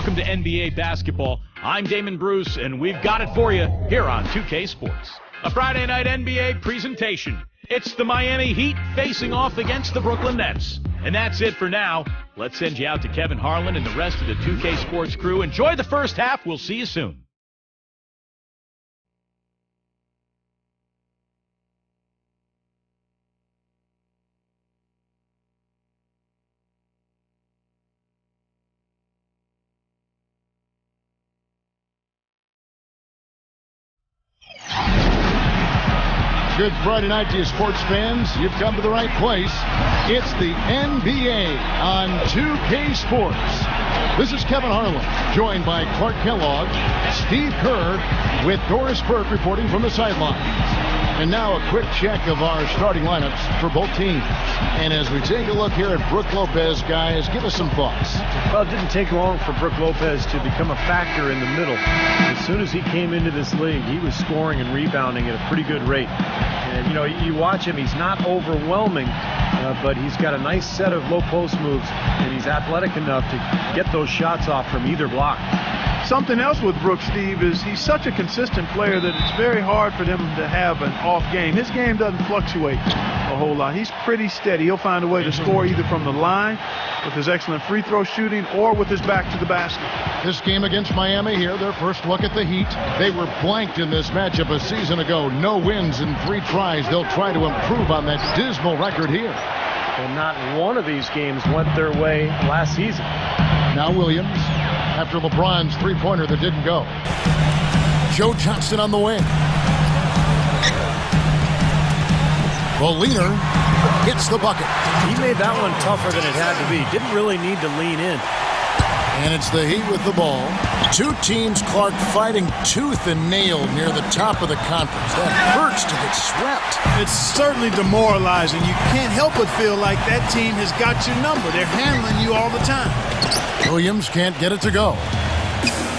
Welcome to NBA basketball. I'm Damon Bruce, and we've got it for you here on 2K Sports. A Friday night NBA presentation. It's the Miami Heat facing off against the Brooklyn Nets. And that's it for now. Let's send you out to Kevin Harlan and the rest of the 2K Sports crew. Enjoy the first half. We'll see you soon. Good Friday night to you sports fans. You've come to the right place. It's the NBA on 2K Sports. This is Kevin Harlan, joined by Clark Kellogg, Steve Kerr, with Doris Burke reporting from the sidelines. And now a quick check of our starting lineups for both teams. And as we take a look here at Brook Lopez, guys, give us some thoughts. Well, it didn't take long for Brook Lopez to become a factor in the middle. As soon as he came into this league, he was scoring and rebounding at a pretty good rate. And, you know, you watch him, he's not overwhelming, but he's got a nice set of low post moves, and he's athletic enough to get those shots off from either block. Something else with Brook, Steve, is he's such a consistent player that it's very hard for them to have an off game. His game doesn't fluctuate a whole lot. He's pretty steady. He'll find a way to score either from the line with his excellent free throw shooting or with his back to the basket. This game against Miami here, their first look at the Heat. They were blanked in this matchup a season ago. No wins in 3 tries. They'll try to improve on that dismal record here. And not one of these games went their way last season. Now Williams, after LeBron's three-pointer that didn't go. Joe Johnson on the wing. Boliner hits the bucket. He made that one tougher than it had to be. Didn't really need to lean in. And it's the Heat with the ball. Two teams, Clark, fighting tooth and nail near the top of the conference. That hurts to get swept. It's certainly demoralizing. You can't help but feel like that team has got your number. They're handling you all the time. Williams can't get it to go.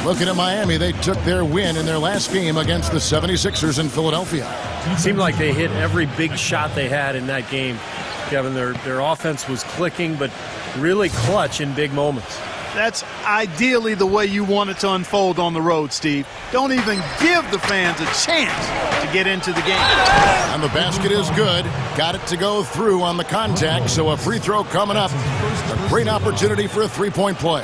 Looking at Miami, they took their win in their last game against the 76ers in Philadelphia. It seemed like they hit every big shot they had in that game. Kevin, their offense was clicking, but really clutch in big moments. That's ideally the way you want it to unfold on the road, Steve. Don't even give the fans a chance to get into the game. And the basket is good. Got it to go through on the contact, so a free throw coming up. A great opportunity for a three-point play.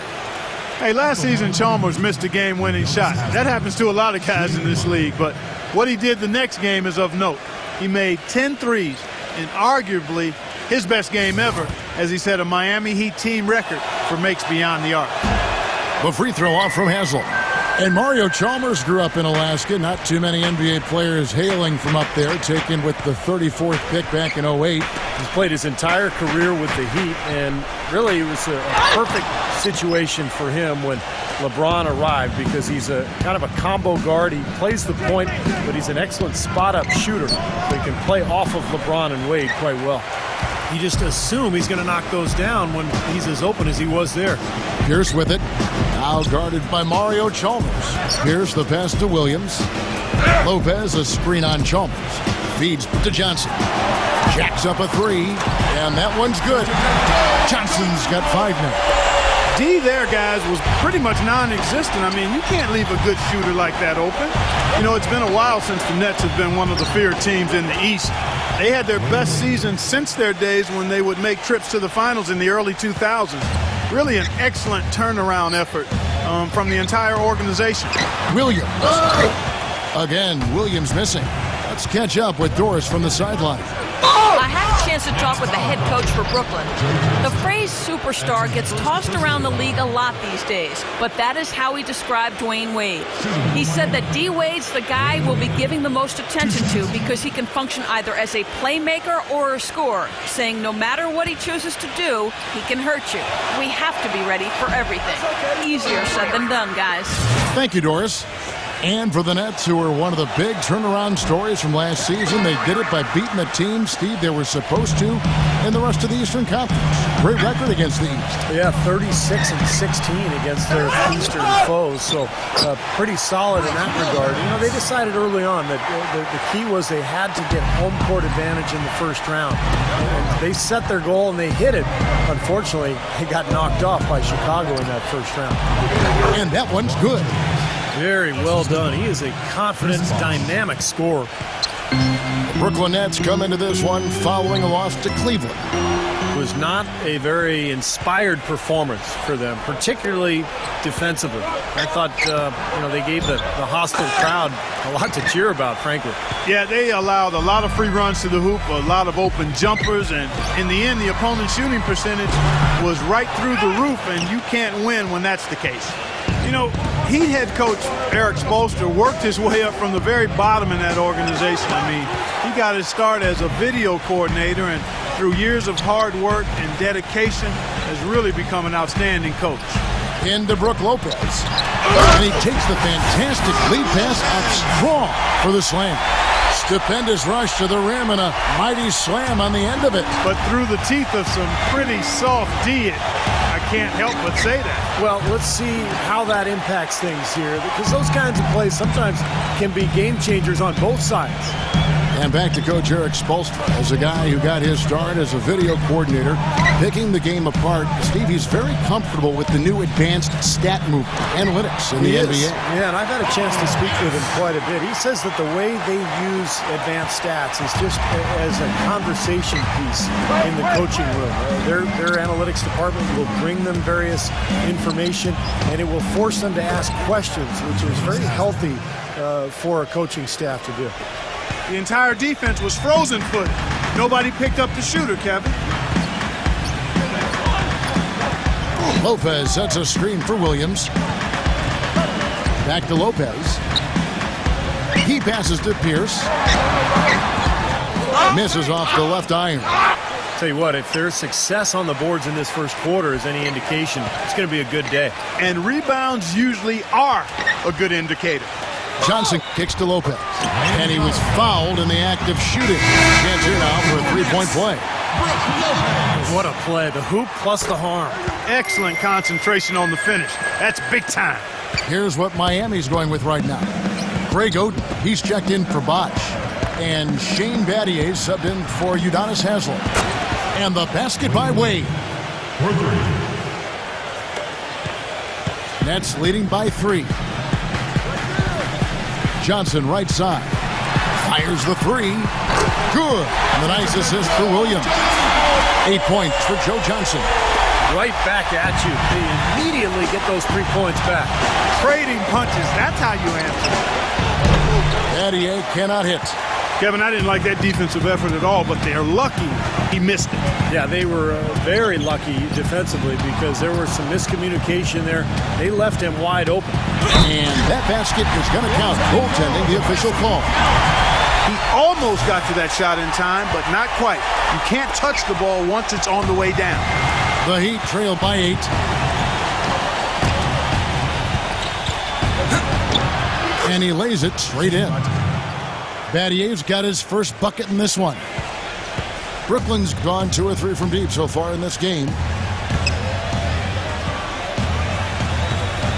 Hey, last season Chalmers missed a game-winning shot. That happens to a lot of guys in this league, but what he did the next game is of note. He made 10 threes in arguably his best game ever, as he set a Miami Heat team record for makes beyond the arc. The free throw off from Haslem. And Mario Chalmers grew up in Alaska. Not too many NBA players hailing from up there, taken with the 34th pick back in 08. He's played his entire career with the Heat, and really it was a perfect situation for him when LeBron arrived, because he's a kind of a combo guard. He plays the point, but he's an excellent spot-up shooter. So he can play off of LeBron and Wade quite well. You just assume he's going to knock those down when he's as open as he was there. Pierce with it. Now guarded by Mario Chalmers. Pierce the pass to Williams. Lopez a screen on Chalmers. Feeds to Johnson. Jacks up a three. And that one's good. Johnson's got 5 now. D there, guys, was pretty much non-existent. I mean, you can't leave a good shooter like that open. You know, it's been a while since the Nets have been one of the feared teams in the East. They had their best season since their days when they would make trips to the finals in the early 2000s. Really an excellent turnaround effort from the entire organization. Williams. Again, Williams missing. Let's catch up with Doris from the sideline. I had a chance to talk with the head coach for Brooklyn. The phrase superstar gets tossed around the league a lot these days, but that is how he described Dwayne Wade. He said that D. Wade's the guy we'll be giving the most attention to because he can function either as a playmaker or a scorer, saying no matter what he chooses to do, he can hurt you. We have to be ready for everything. Easier said than done, guys. Thank you, Doris. And for the Nets, who were one of the big turnaround stories from last season, they did it by beating the team, Steve, they were supposed to in the rest of the Eastern Conference. Great record against the East. Yeah, 36-16 against their Eastern foes. skills, so pretty solid in that regard. You know, they decided early on that the key was they had to get home court advantage in the first round. And they set their goal and they hit it. Unfortunately, they got knocked off by Chicago in that first round. And that one's good. Very well done. He is a confident, dynamic scorer. The Brooklyn Nets come into this one following a loss to Cleveland. It was not a very inspired performance for them, particularly defensively. I thought, they gave the hostile crowd a lot to cheer about, frankly. Yeah, they allowed a lot of free runs to the hoop, a lot of open jumpers, and in the end, the opponent's shooting percentage was right through the roof, and you can't win when that's the case. You know, Heat head coach Eric Spoelstra worked his way up from the very bottom in that organization. I mean, he got his start as a video coordinator, and through years of hard work and dedication has really become an outstanding coach. Into Brook Lopez. And he takes the fantastic lead pass up strong for the slam. Stupendous rush to the rim and a mighty slam on the end of it. But through the teeth of some pretty soft D, I can't help but say that. Well, let's see how that impacts things here, because those kinds of plays sometimes can be game changers on both sides. And back to Coach Eric Spoelstra as a guy who got his start as a video coordinator, picking the game apart. Steve, he's very comfortable with the new advanced stat movement, analytics in the NBA. Yeah, and I've had a chance to speak with him quite a bit. He says that the way they use advanced stats is just as a conversation piece in the coaching room. Their analytics department will bring them various information, and it will force them to ask questions, which is very healthy for a coaching staff to do. The entire defense was frozen footed. Nobody picked up the shooter, Kevin. Lopez sets a screen for Williams. Back to Lopez. He passes to Pierce. Misses off the left iron. Tell you what, if there's success on the boards in this first quarter is any indication, it's going to be a good day. And rebounds usually are a good indicator. Johnson kicks to Lopez, and he was fouled in the act of shooting. Chance here now for a three-point play. What a play. The hoop plus the harm. Excellent concentration on the finish. That's big time. Here's what Miami's going with right now. Greg Oden, he's checked in for Bosch. And Shane Battier subbed in for Udonis Haslem. And the basket by Wade. Nets leading by 3. Johnson right side. Fires the 3. Good. And the nice assist for Williams. 8 points for Joe Johnson. Right back at you. They immediately get those 3 points back. Trading punches. That's how you answer. Battier cannot hit. Kevin, I didn't like that defensive effort at all, but they're lucky he missed it. Yeah, they were very lucky defensively because there was some miscommunication there. They left him wide open. And that basket is going to count. Goaltending, the official call. He almost got to that shot in time, but not quite. You can't touch the ball once it's on the way down. The Heat trail by 8. And he lays it straight in. Battier's got his first bucket in this one. Brooklyn's gone 2 or 3 from deep so far in this game.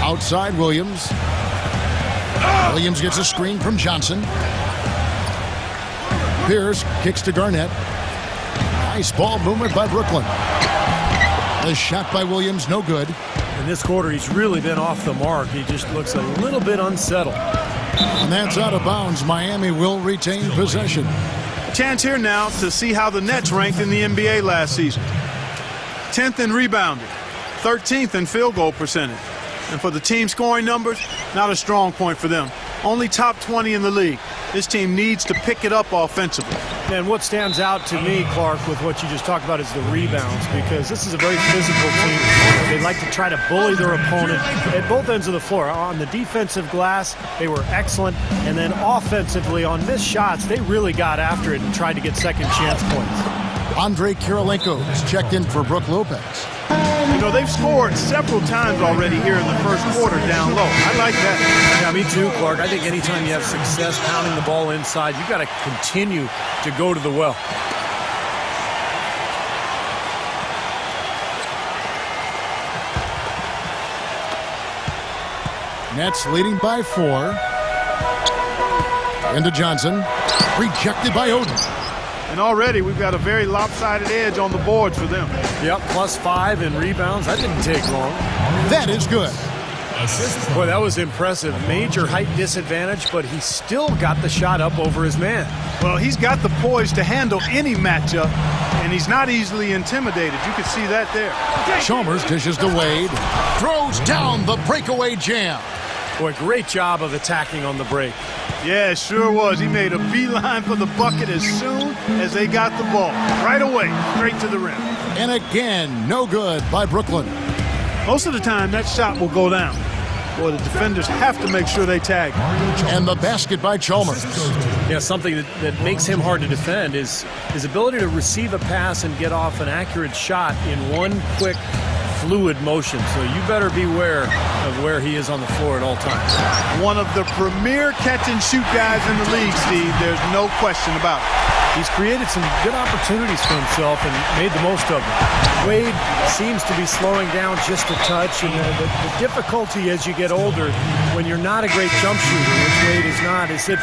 Outside Williams. Williams gets a screen from Johnson. Pierce kicks to Garnett. Nice ball movement by Brooklyn. The shot by Williams, no good. In this quarter, he's really been off the mark. He just looks a little bit unsettled. And that's out of bounds. Miami will retain possession. Chance here now to see how the Nets ranked in the NBA last season. 10th in rebounding, 13th in field goal percentage. And for the team scoring numbers, not a strong point for them. Only top 20 in the league. This team needs to pick it up offensively. And what stands out to me, Clark, with what you just talked about is the rebounds, because this is a very physical team. They like to try to bully their opponent at both ends of the floor. On the defensive glass, they were excellent. And then offensively, on missed shots, they really got after it and tried to get second chance points. Andre Kirilenko is checked in for Brook Lopez. You know, they've scored several times already here in the first quarter down low. I like that. Yeah, me too, Clark. I think anytime you have success pounding the ball inside, you've got to continue to go to the well. Nets leading by 4. Into Johnson. Rejected by Oden. And already we've got a very lopsided edge on the boards for them. Yep, +5 in rebounds. That didn't take long. That is good. Boy, that was impressive. Major height disadvantage, but he still got the shot up over his man. Well, he's got the poise to handle any matchup, and he's not easily intimidated. You can see that there. Chalmers dishes to Wade. Throws down the breakaway jam. Boy, great job of attacking on the break. Yeah, it sure was. He made a beeline for the bucket as soon as they got the ball. Right away, straight to the rim. And again, no good by Brooklyn. Most of the time, that shot will go down. Boy, the defenders have to make sure they tag. And the basket by Chalmers. Yeah, something that makes him hard to defend is his ability to receive a pass and get off an accurate shot in one quick, fluid motion. So you better beware of where he is on the floor at all times. One of the premier catch-and-shoot guys in the league, Steve. There's no question about it. He's created some good opportunities for himself and made the most of them. Wade seems to be slowing down just a touch, and the difficulty as you get older when you're not a great jump shooter, which Wade is not, is that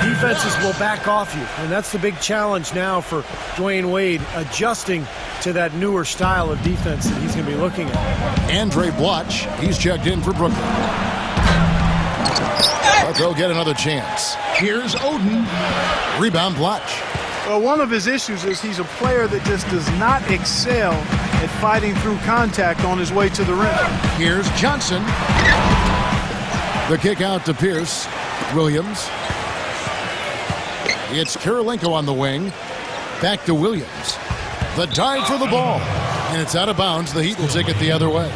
defenses will back off you. And that's the big challenge now for Dwayne Wade, adjusting to that newer style of defense that he's going to be looking at. Andre Bloch, he's checked in for Brooklyn. But they'll get another chance. Here's Oden. Rebound Bloch. Well, one of his issues is he's a player that just does not excel at fighting through contact on his way to the rim. Here's Johnson. The kick out to Pierce. Williams. It's Kirilenko on the wing. Back to Williams. The dive for the ball. And it's out of bounds. The Heat will take it the other way.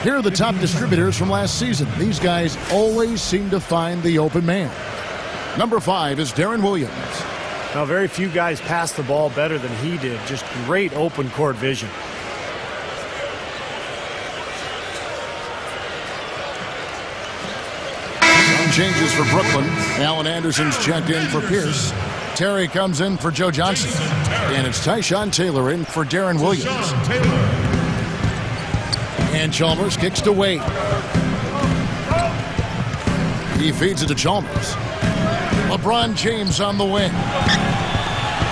Here are the top distributors from last season. These guys always seem to find the open man. Number 5 is Darren Williams. Now, very few guys pass the ball better than he did. Just great open court vision. Some changes for Brooklyn. Allen Anderson's checked in for Pierce. Terry comes in for Joe Johnson. And it's Tyshawn Taylor in for Darren Williams. And Chalmers kicks to Wade. He feeds it to Chalmers. LeBron James on the wing.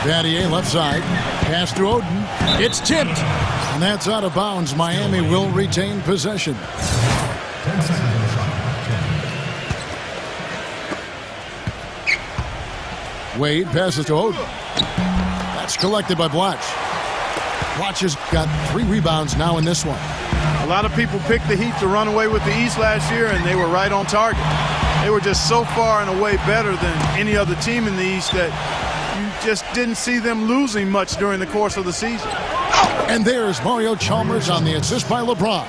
Battier left side. Pass to Oden. It's tipped. And that's out of bounds. Miami will retain possession. Wade passes to Oden. That's collected by Bloch. Bloch has got 3 rebounds now in this one. A lot of people picked the Heat to run away with the East last year, and they were right on target. They were just so far and away better than any other team in the East that you just didn't see them losing much during the course of the season. And there's Mario Chalmers on the assist by LeBron.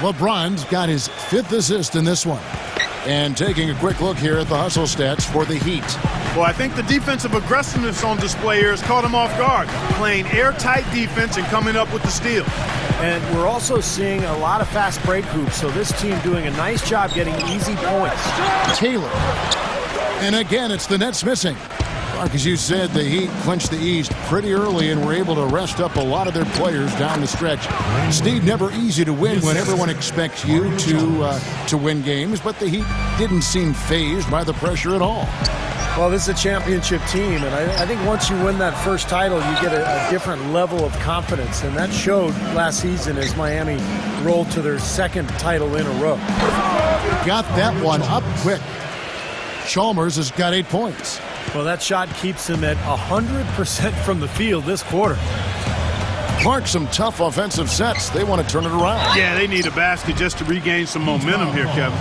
LeBron's got his 5th assist in this one. And taking a quick look here at the hustle stats for the Heat. Well, I think the defensive aggressiveness on display here has caught him off guard. Playing airtight defense and coming up with the steal. And we're also seeing a lot of fast break hoops, so this team doing a nice job getting easy points. Taylor. And again, it's the Nets missing. Mark, as you said, the Heat clinched the East pretty early and were able to rest up a lot of their players down the stretch. Steve, never easy to win when everyone expects you to win games, but the Heat didn't seem fazed by the pressure at all. Well, this is a championship team, and I think once you win that first title, you get a different level of confidence, and that showed last season as Miami rolled to their 2nd title in a row. Got that one up quick. Chalmers has got 8 points. Well, that shot keeps him at 100% from the field this quarter. Clark, some tough offensive sets. They want to turn it around. Yeah, they need a basket just to regain some momentum here, Kevin.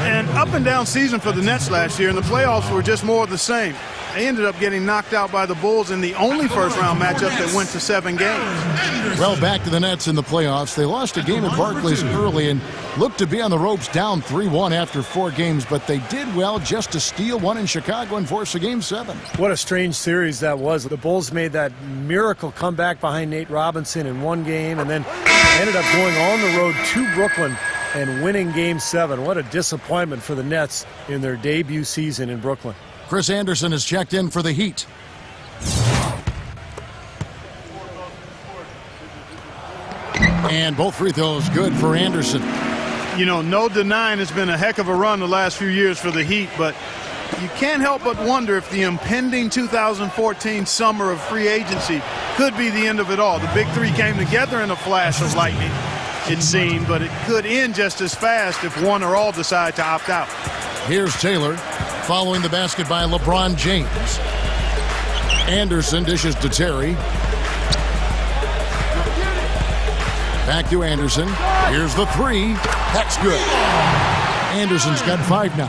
An up-and-down season for the Nets last year, and the playoffs were just more of the same. They ended up getting knocked out by the Bulls in the only first-round matchup that went to 7 games. Well, back to the Nets in the playoffs. They lost a game at Barclays early and looked to be on the ropes down 3-1 after 4 games, but they did well just to steal one in Chicago and force a Game 7. What a strange series that was. The Bulls made that miracle comeback behind Nate Robinson in 1 game and then ended up going on the road to Brooklyn and winning Game 7. What a disappointment for the Nets in their debut season in Brooklyn. Chris Anderson has checked in for the Heat. And both free throws good for Anderson. You know, no denying it's been a heck of a run the last few years for the Heat, but you can't help but wonder if the impending 2014 summer of free agency could be the end of it all. The big three came together in a flash of lightning, it seemed, but it could end just as fast if one or all decide to opt out. Here's Taylor following the basket by LeBron James. Anderson dishes to Terry. Back to Anderson. Here's the three. That's good. Anderson's got 5 now.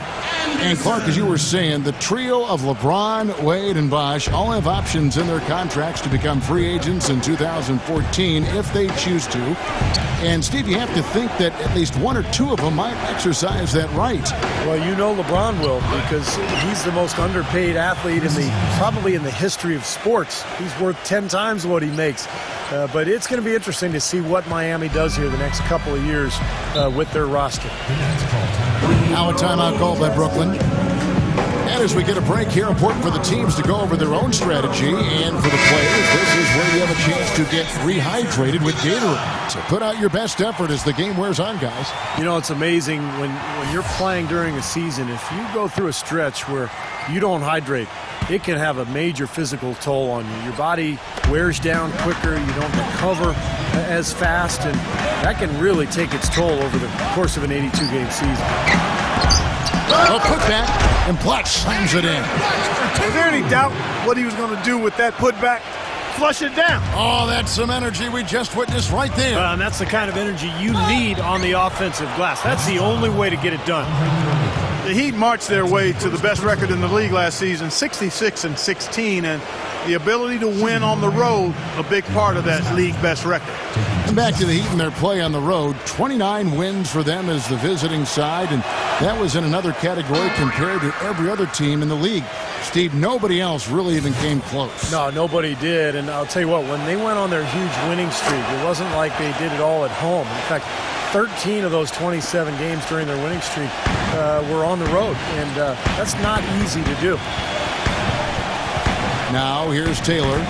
And Clark, as you were saying, the trio of LeBron, Wade, and Bosh all have options in their contracts to become free agents in 2014 if they choose to. And, Steve, you have to think that at least one or two of them might exercise that right. Well, you know LeBron will, because he's the most underpaid athlete probably in the history of sports. He's worth 10 times what he makes. But it's going to be interesting to see what Miami does here the next couple of years with their roster. Now a timeout called by Brooklyn. And as we get a break here, important for the teams to go over their own strategy, and for the players, this is where you have a chance to get rehydrated with Gatorade. So put out your best effort as the game wears on, guys. You know, it's amazing when you're playing during a season, if you go through a stretch where you don't hydrate, it can have a major physical toll on you. Your body wears down quicker, you don't recover as fast, and that can really take its toll over the course of an 82-game season. A putback, and Platch slams it in. Was there any doubt what he was going to do with that putback? Flush it down. Oh, that's some energy we just witnessed right there. And that's the kind of energy you need on the offensive glass. That's the only way to get it done. The Heat marched their way to the best record in the league last season, 66-16, and the ability to win on the road, a big part of that league best record. And back to the Heat and their play on the road. 29 wins for them as the visiting side, and that was in another category compared to every other team in the league. Steve, nobody else really even came close. No, nobody did, and I'll tell you what, when they went on their huge winning streak, it wasn't like they did it all at home. In fact, 13 of those 27 games during their winning streak were on the road, and that's not easy to do. Now here's Taylor,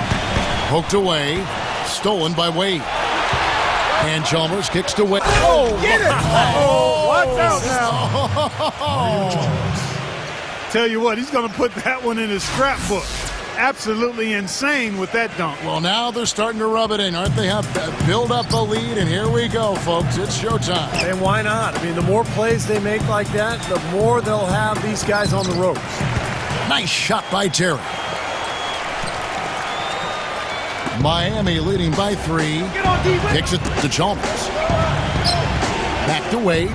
poked away, stolen by Wade. And Chalmers kicks to Wade. Oh, get it! Oh, watch out now. Tell you what, he's going to put that one in his scrapbook. Absolutely insane with that dunk. Well, now they're starting to rub it in, aren't they? Have build up a lead, and here we go, folks. It's showtime. And why not? I mean, the more plays they make like that, the more they'll have these guys on the ropes. Nice shot by Terry. Miami leading by 3. Kicks it to Chalmers. Back to Wade.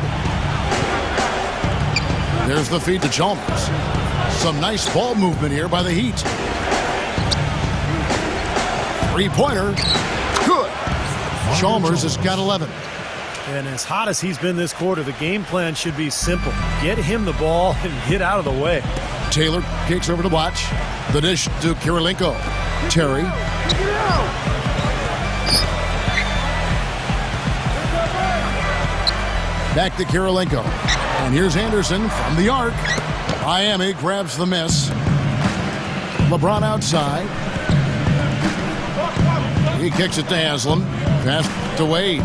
There's the feed to Chalmers. Some nice ball movement here by the Heat. Three-pointer. Good. Chalmers has got 11. And as hot as he's been this quarter, the game plan should be simple. Get him the ball and get out of the way. Taylor kicks over to Watch. The dish to Kirilenko. Terry. Back to Kirilenko. And here's Anderson from the arc. Miami grabs the miss. LeBron outside. He kicks it to Haslam. Pass to Wade.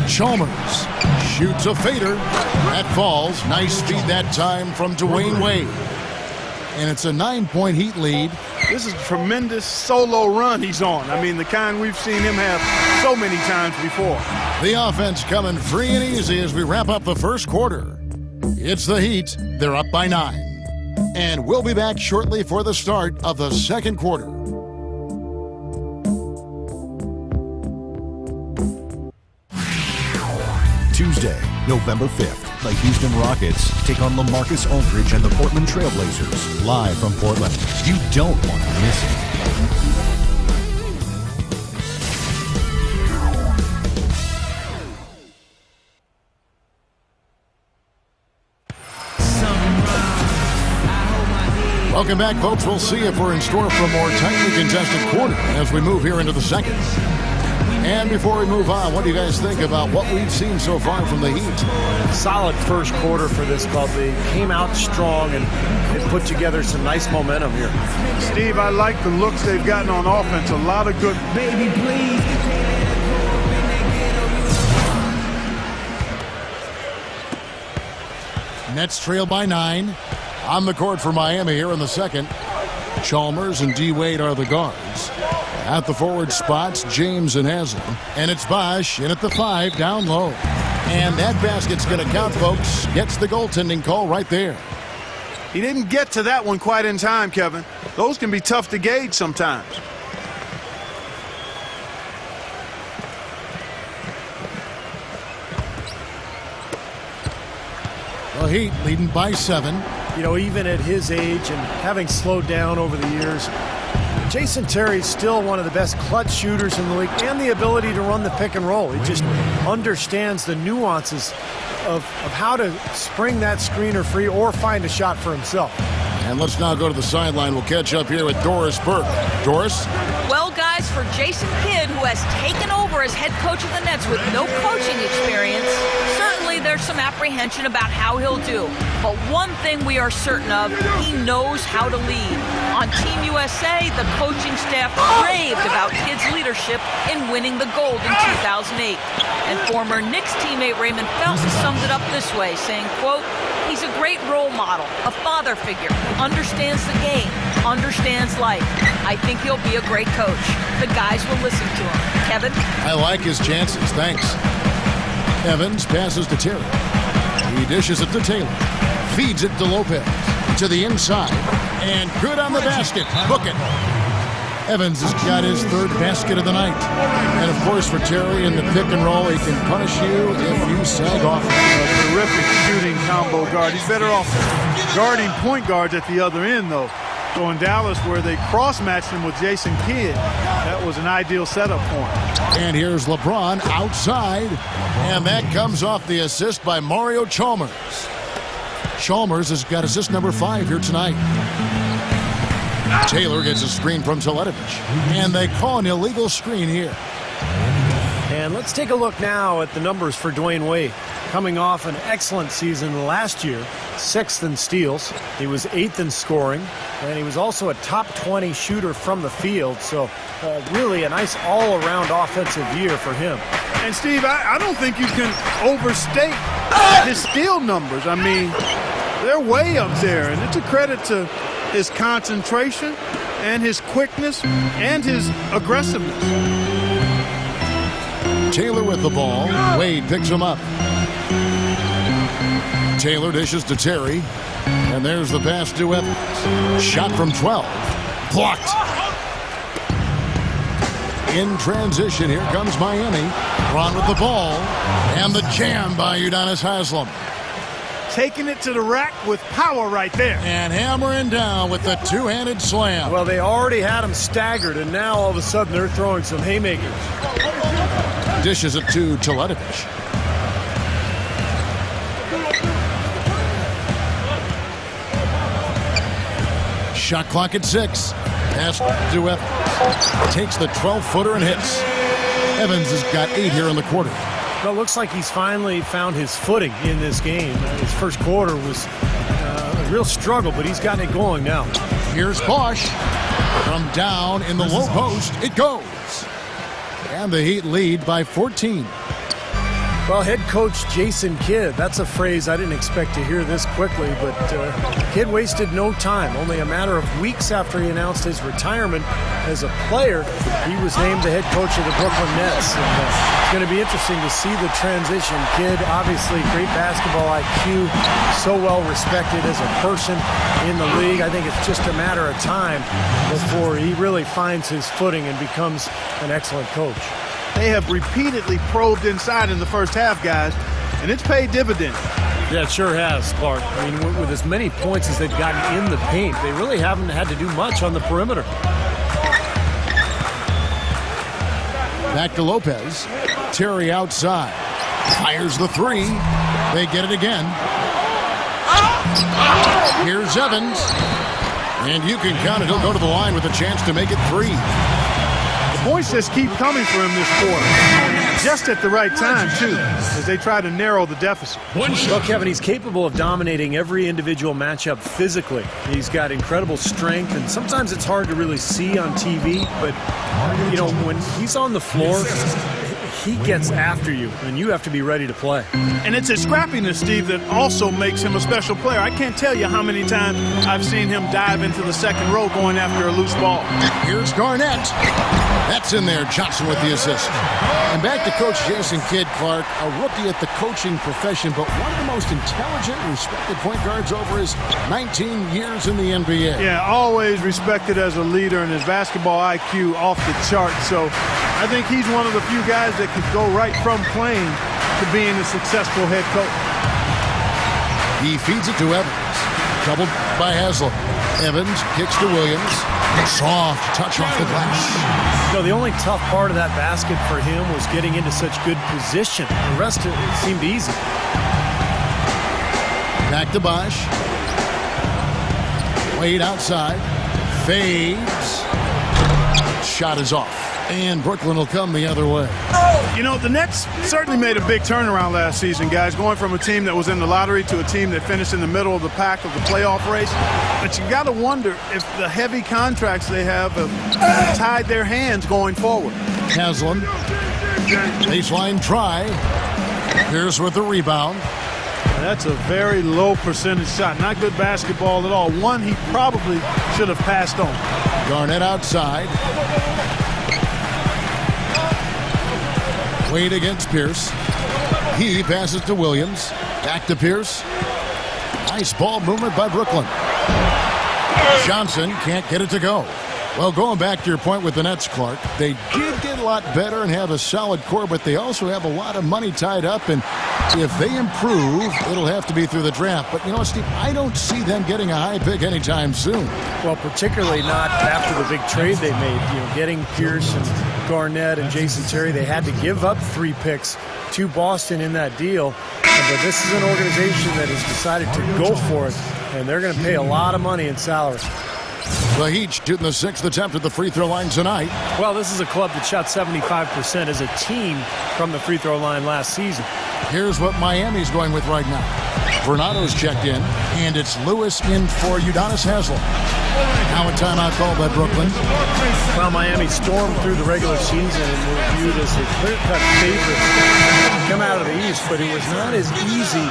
Chalmers shoots a fader. That falls. Nice feed that time from Dwayne Wade. And it's a 9-point Heat lead. This is a tremendous solo run he's on. I mean, the kind we've seen him have so many times before. The offense coming free and easy as we wrap up the first quarter. It's the Heat. They're up by 9. And we'll be back shortly for the start of the second quarter. Tuesday, November 5th, the Houston Rockets take on LaMarcus Aldridge and the Portland Trailblazers. Live from Portland. You don't want to miss it. Welcome back, folks. We'll see if we're in store for a more tightly contested quarter as we move here into the second. And before we move on, what do you guys think about what we've seen so far from the Heat? Solid first quarter for this club. They came out strong and put together some nice momentum here. Steve, I like the looks they've gotten on offense. A lot of good. Baby, please. Nets trail by 9. On the court for Miami here in the second. Chalmers and D-Wade are the guards. At the forward spots, James and Haslam. And it's Bosch in at the 5, down low. And that basket's going to count, folks. Gets the goaltending call right there. He didn't get to that one quite in time, Kevin. Those can be tough to gauge sometimes. Well, Heat leading by 7. You know, even at his age and having slowed down over the years, Jason Terry's still one of the best clutch shooters in the league, and the ability to run the pick and roll. He just understands the nuances of how to spring that screener free or find a shot for himself. And let's now go to the sideline. We'll catch up here with Doris Burke. Doris? Well, guys, for Jason Kidd, who has taken over as head coach of the Nets with no coaching experience, certainly there's some apprehension about how he'll do. But one thing we are certain of, he knows how to lead. On Team USA, the coaching staff raved about Kidd's leadership in winning the gold in 2008. And former Knicks teammate Raymond Felton summed it up this way, saying, quote, "He's a great role model, a father figure, understands the game, understands life. I think he'll be a great coach. The guys will listen to him." Kevin? I like his chances. Thanks. Evans passes to Terry. He dishes it to Taylor. Feeds it to Lopez. To the inside. And good on the basket. Book it. Evans has got his 3rd basket of the night. And, of course, for Terry in the pick and roll, he can punish you if you sag off. A terrific shooting combo guard. He's better off guarding point guards at the other end, though. So in Dallas, where they cross-matched him with Jason Kidd, that was an ideal setup for him. And here's LeBron outside. And that comes off the assist by Mario Chalmers. Chalmers has got assist number 5 here tonight. Taylor gets a screen from Teletovic. And they call an illegal screen here. And let's take a look now at the numbers for Dwayne Wade. Coming off an excellent season last year, 6th in steals. He was 8th in scoring. And he was also a top 20 shooter from the field. So really a nice all-around offensive year for him. And, Steve, I don't think you can overstate his steal numbers. I mean, they're way up there. And it's a credit to his concentration and his quickness and his aggressiveness. Taylor with the ball. Wade picks him up. Taylor dishes to Terry. And there's the pass to Evans. Shot from 12. Blocked. In transition, here comes Miami. Ron with the ball. And the jam by Udonis Haslem. Taking it to the rack with power right there. And hammering down with the two-handed slam. Well, they already had him staggered, and now all of a sudden they're throwing some haymakers. Dishes it to Teletovic. Shot clock at 6. Pass to Evans. Takes the 12-footer and hits. Evans has got 8 here in the quarter. Well, it looks like he's finally found his footing in this game. His first quarter was a real struggle, but he's gotten it going now. Here's Bosch. From down in the low post, it goes. And the Heat lead by 14. Well, head coach Jason Kidd, that's a phrase I didn't expect to hear this quickly, but Kidd wasted no time. Only a matter of weeks after he announced his retirement as a player, he was named the head coach of the Brooklyn Nets. And, it's going to be interesting to see the transition. Kidd, obviously great basketball IQ, so well respected as a person in the league. I think it's just a matter of time before he really finds his footing and becomes an excellent coach. They have repeatedly probed inside in the first half, guys, and it's paid dividends. Yeah, it sure has, Clark. I mean, with as many points as they've gotten in the paint, they really haven't had to do much on the perimeter. Back to Lopez. Terry outside. Fires the 3. They get it again. Here's Evans. And you can count it. He'll go to the line with a chance to make it 3. Points just keep coming for him this quarter. Just at the right time, too, as they try to narrow the deficit. Well, Kevin, he's capable of dominating every individual matchup physically. He's got incredible strength, and sometimes it's hard to really see on TV, but, you know, when he's on the floor, he gets after you, and you have to be ready to play. And it's his scrappiness, Steve, that also makes him a special player. I can't tell you how many times I've seen him dive into the second row going after a loose ball. Here's Garnett. That's in there. Johnson with the assist. And back to Coach Jason Kidd, Clark, a rookie at the coaching profession, but one of the most intelligent, respected point guards over his 19 years in the NBA. Yeah, always respected as a leader, and his basketball IQ off the chart. So I think he's one of the few guys that could go right from playing to being a successful head coach. He feeds it to Evans. Troubled by Haslam. Evans kicks to Williams. Soft touch off the glass. You know, the only tough part of that basket for him was getting into such good position. The rest of it seemed easy. Back to Bosch. Wade outside. Fades. Shot is off. And Brooklyn will come the other way. You know, the Nets certainly made a big turnaround last season, guys, going from a team that was in the lottery to a team that finished in the middle of the pack of the playoff race. But you got to wonder if the heavy contracts they have tied their hands going forward. Haslam. Baseline try. Pierce with the rebound. That's a very low percentage shot. Not good basketball at all. One he probably should have passed on. Garnett outside. Wade against Pierce. He passes to Williams. Back to Pierce. Nice ball movement by Brooklyn. Johnson can't get it to go. Well, going back to your point with the Nets, Clark, they did get a lot better and have a solid core, but they also have a lot of money tied up, and if they improve, it'll have to be through the draft. But you know what, Steve, I don't see them getting a high pick anytime soon. Well, particularly not after the big trade they made. You know, getting Pierce and Garnett and Jason Terry, they had to give up 3 picks to Boston in that deal. But this is an organization that has decided to go for it, and they're going to pay a lot of money in salary. The Heat shooting the 6th attempt at the free throw line tonight. Well, this is a club that shot 75% as a team from the free throw line last season. Here's what Miami's going with right now. Vernado's checked in, and it's Lewis in for Udonis Haslam. Now a timeout called by Brooklyn. Well, Miami stormed through the regular season and were viewed as a clear-cut favorite to come out of the East, but it was not as easy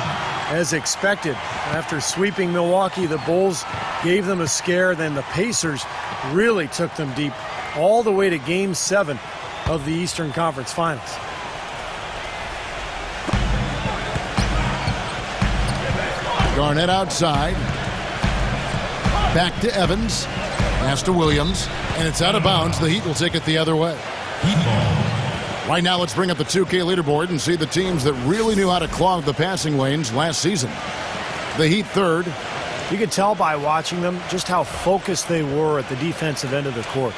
as expected. After sweeping Milwaukee, the Bulls gave them a scare. Then the Pacers really took them deep all the way to Game 7 of the Eastern Conference Finals. Garnett outside. Back to Evans. Pass to Williams. And it's out of bounds. The Heat will take it the other way. Right now, let's bring up the 2K leaderboard and see the teams that really knew how to clog the passing lanes last season. The Heat third. You could tell by watching them just how focused they were at the defensive end of the court.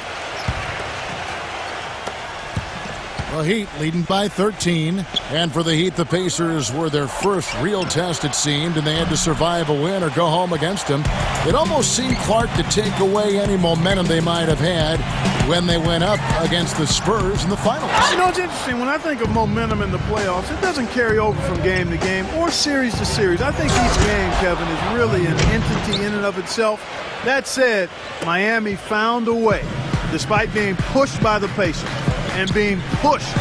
The Heat leading by 13. And for the Heat, the Pacers were their first real test, it seemed, and they had to survive a win or go home against them. It almost seemed, Clark, to take away any momentum they might have had when they went up against the Spurs in the finals. You know, it's interesting. When I think of momentum in the playoffs, it doesn't carry over from game to game or series to series. I think each game, Kevin, is really an entity in and of itself. That said, Miami found a way, despite being pushed by the Pacers and being pushed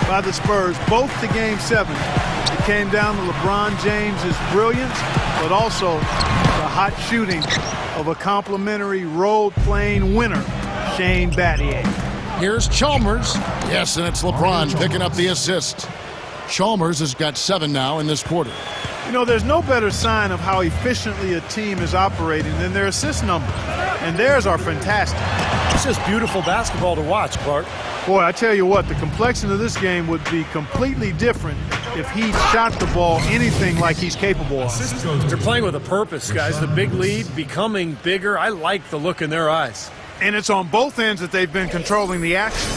by the Spurs, both to Game 7. It came down to LeBron James's brilliance, but also the hot shooting of a complimentary role-playing winner, Shane Battier. Here's Chalmers. Yes, and it's LeBron picking up the assist. Chalmers has got 7 now in this quarter. You know, there's no better sign of how efficiently a team is operating than their assist numbers. And theirs are fantastic. It's just beautiful basketball to watch, Clark. Boy, I tell you what, the complexion of this game would be completely different if he shot the ball anything like he's capable of. They're playing with a purpose, guys. The big lead becoming bigger. I like the look in their eyes. And it's on both ends that they've been controlling the action.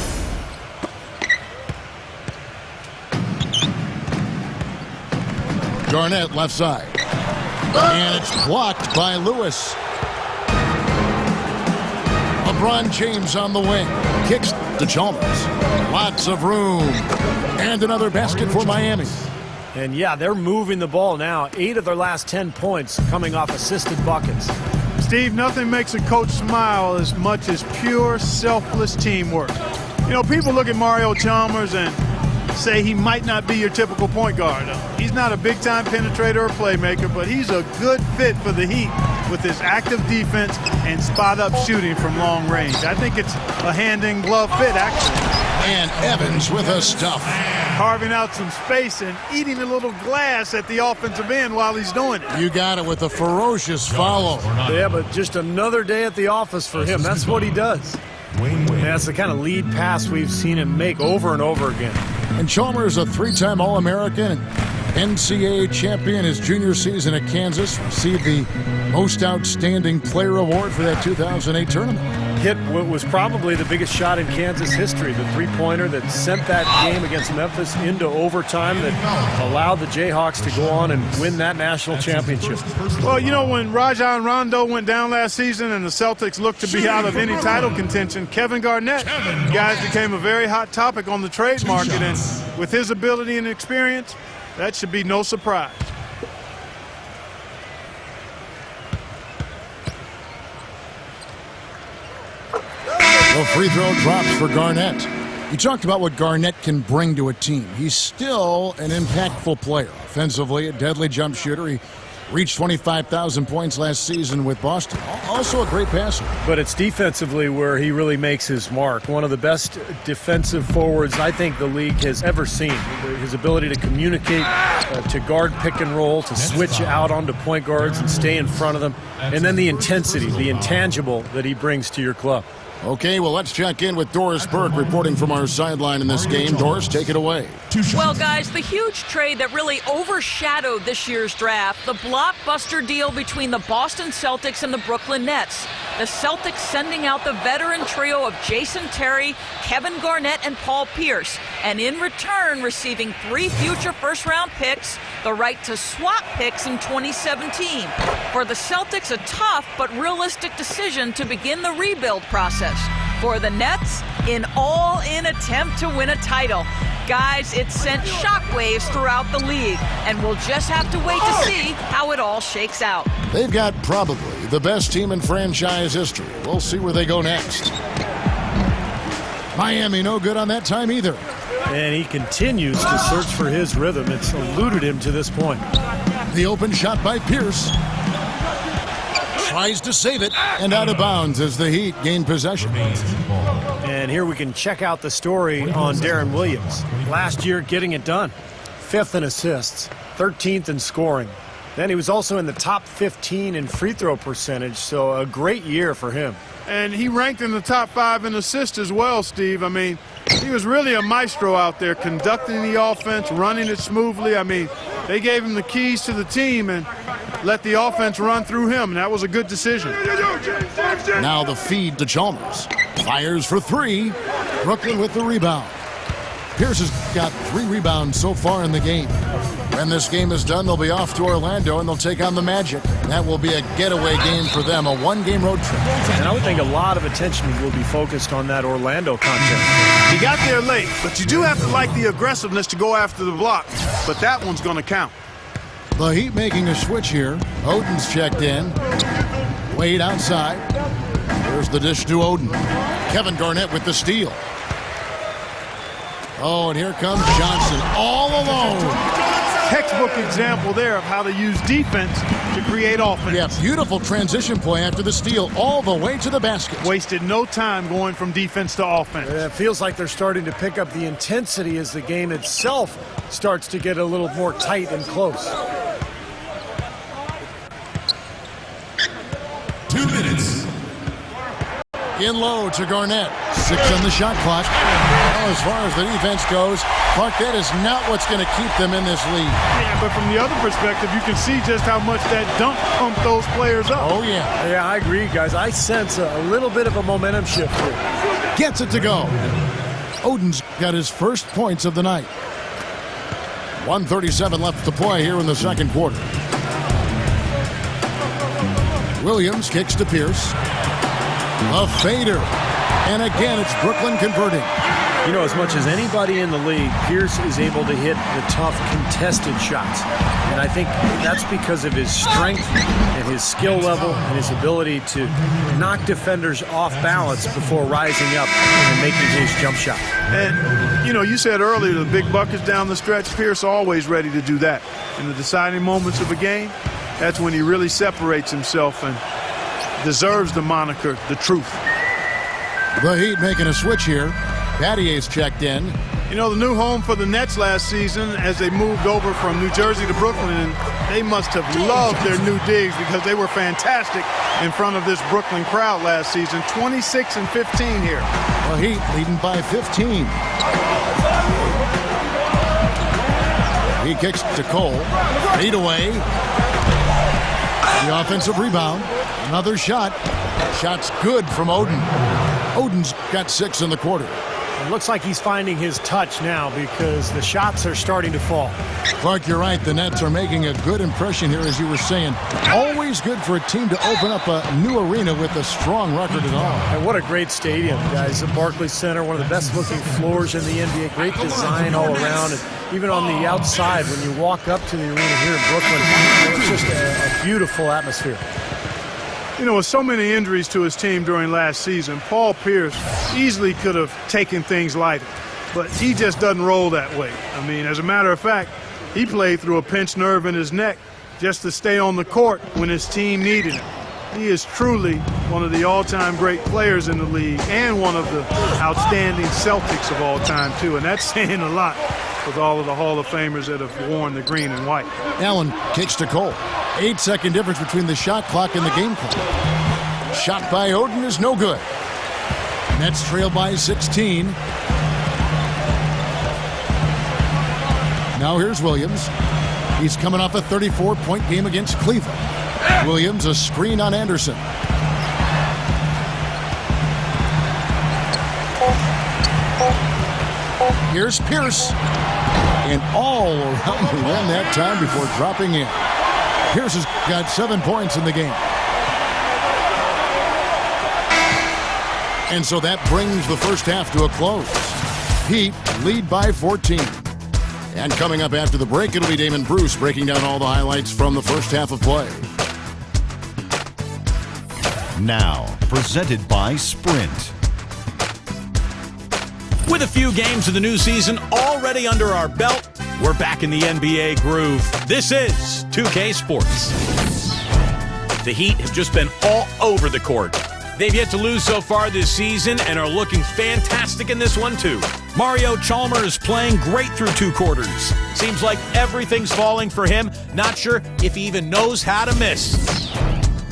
Garnett left side. And it's blocked by Lewis. LeBron James on the wing. Kicks to Chalmers. Lots of room. And another basket for Miami. And yeah, they're moving the ball now. 8 of their last 10 points coming off assisted buckets. Steve, nothing makes a coach smile as much as pure, selfless teamwork. You know, people look at Mario Chalmers and say he might not be your typical point guard. He's not a big-time penetrator or playmaker, but he's a good fit for the Heat with his active defense and spot-up shooting from long range. I think it's a hand-in-glove fit, actually. And Evans with a stuff. Carving out some space and eating a little glass at the offensive end while he's doing it. You got it with a ferocious follow. Yeah, but just another day at the office for him. That's what he does. That's the kind of lead pass we've seen him make over and over again. And Chalmers, a three-time All-American and NCAA champion his junior season at Kansas, received the Most Outstanding Player Award for that 2008 tournament. Hit what was probably the biggest shot in Kansas history, the three-pointer that sent that game against Memphis into overtime that allowed the Jayhawks to go on and win that national championship. Well, you know, when Rajon Rondo went down last season and the Celtics looked to be out of any title contention, Kevin Garnett, guys, became a very hot topic on the trade market, and with his ability and experience, that should be no surprise. The free throw drops for Garnett. You talked about what Garnett can bring to a team. He's still an impactful player. Offensively, a deadly jump shooter. He reached 25,000 points last season with Boston. Also a great passer. But it's defensively where he really makes his mark. One of the best defensive forwards I think the league has ever seen. His ability to communicate, to guard pick and roll, to switch out onto point guards and stay in front of them. And then the intensity, the intangible that he brings to your club. Okay, well, let's check in with Doris Burke reporting from our sideline in this game. Doris, take it away. Well, guys, the huge trade that really overshadowed this year's draft, the blockbuster deal between the Boston Celtics and the Brooklyn Nets. The Celtics sending out the veteran trio of Jason Terry, Kevin Garnett, and Paul Pierce, and in return receiving 3 future first-round picks, the right to swap picks in 2017. For the Celtics, a tough but realistic decision to begin the rebuild process. For the Nets, an all-in attempt to win a title. Guys, it sent shockwaves throughout the league, and we'll just have to wait to see how it all shakes out. They've got probably the best team in franchise history. We'll see where they go next. Miami no good on that time either. And he continues to search for his rhythm. It's eluded him to this point. The open shot by Pierce. Tries to save it, and out of bounds as the Heat gain possession. And here we can check out the story on Darren Williams. Last year, getting it done. 5th in assists, 13th in scoring. Then he was also in the top 15 in free throw percentage, so a great year for him. And he ranked in the top 5 in assists as well, Steve. I mean, he was really a maestro out there, conducting the offense, running it smoothly. I mean, they gave him the keys to the team and let the offense run through him, and that was a good decision. Now the feed to Chalmers. Fires for 3. Brooklyn with the rebound. Pierce has got 3 rebounds so far in the game. When this game is done, they'll be off to Orlando, and they'll take on the Magic. That will be a getaway game for them, a 1-game road trip. And I would think a lot of attention will be focused on that Orlando contest. He got there late, but you do have to like the aggressiveness to go after the block. But that one's going to count. The Heat making a switch here. Oden's checked in. Wade outside. There's the dish to Oden. Kevin Garnett with the steal. Oh, and here comes Johnson all alone. Textbook example there of how to use defense to create offense. Yeah, beautiful transition play after the steal all the way to the basket. Wasted no time going from defense to offense. It feels like they're starting to pick up the intensity as the game itself starts to get a little more tight and close. 2 minutes. In low to Garnett. 6 on the shot clock. Well, as far as the defense goes, Clark, that is not what's going to keep them in this league. Yeah, but from the other perspective, you can see just how much that dunk pumped those players up. Oh, yeah. Yeah, I agree, guys. I sense a little bit of a momentum shift here. Gets it to go. Oden's got his first points of the night. 1:37 left to play here in the second quarter. Williams kicks to Pierce. A fader. And again, it's Brooklyn converting. You know, as much as anybody in the league, Pierce is able to hit the tough, contested shots. And I think that's because of his strength and his skill level and his ability to knock defenders off balance before rising up and making his jump shot. And, you know, you said earlier the big buckets down the stretch. Pierce always ready to do that. In the deciding moments of a game, that's when he really separates himself and deserves the moniker, the truth. The Heat making a switch here. Battier's checked in. You know, the new home for the Nets last season, as they moved over from New Jersey to Brooklyn, they must have loved their new digs because they were fantastic in front of this Brooklyn crowd last season. 26-15 here. The Heat leading by 15. He kicks to Cole. 8 away. The offensive rebound. Another shot. Shot's good from Oden. Oden's got 6 in the quarter. It looks like he's finding his touch now because the shots are starting to fall. Clark, you're right. The Nets are making a good impression here, as you were saying. Always good for a team to open up a new arena with a strong record at all. And what a great stadium, guys. The Barclays Center, one of the best-looking floors in the NBA. Great design all around. And even on the outside, when you walk up to the arena here in Brooklyn, it's just a beautiful atmosphere. You know, with so many injuries to his team during last season, Paul Pierce easily could have taken things lighter, but he just doesn't roll that way. I mean, as a matter of fact, he played through a pinched nerve in his neck just to stay on the court when his team needed him. He is truly one of the all-time great players in the league and one of the outstanding Celtics of all time, too, and that's saying a lot with all of the Hall of Famers that have worn the green and white. Allen kicks to Cole. 8-second difference between the shot clock and the game clock. Shot by Oden is no good. Nets trail by 16. Now here's Williams. He's coming off a 34-point game against Cleveland. Williams, a screen on Anderson. Here's Pierce. And all around the rim that time before dropping in. Pierce has got 7 points in the game. And so that brings the first half to a close. Heat lead by 14. And coming up after the break, it'll be Damon Bruce breaking down all the highlights from the first half of play. Now, presented by Sprint. With a few games of the new season already under our belt, we're back in the NBA groove. This is 2K Sports. The Heat have just been all over the court. They've yet to lose so far this season and are looking fantastic in this one, too. Mario Chalmers is playing great through 2 quarters. Seems like everything's falling for him. Not sure if he even knows how to miss.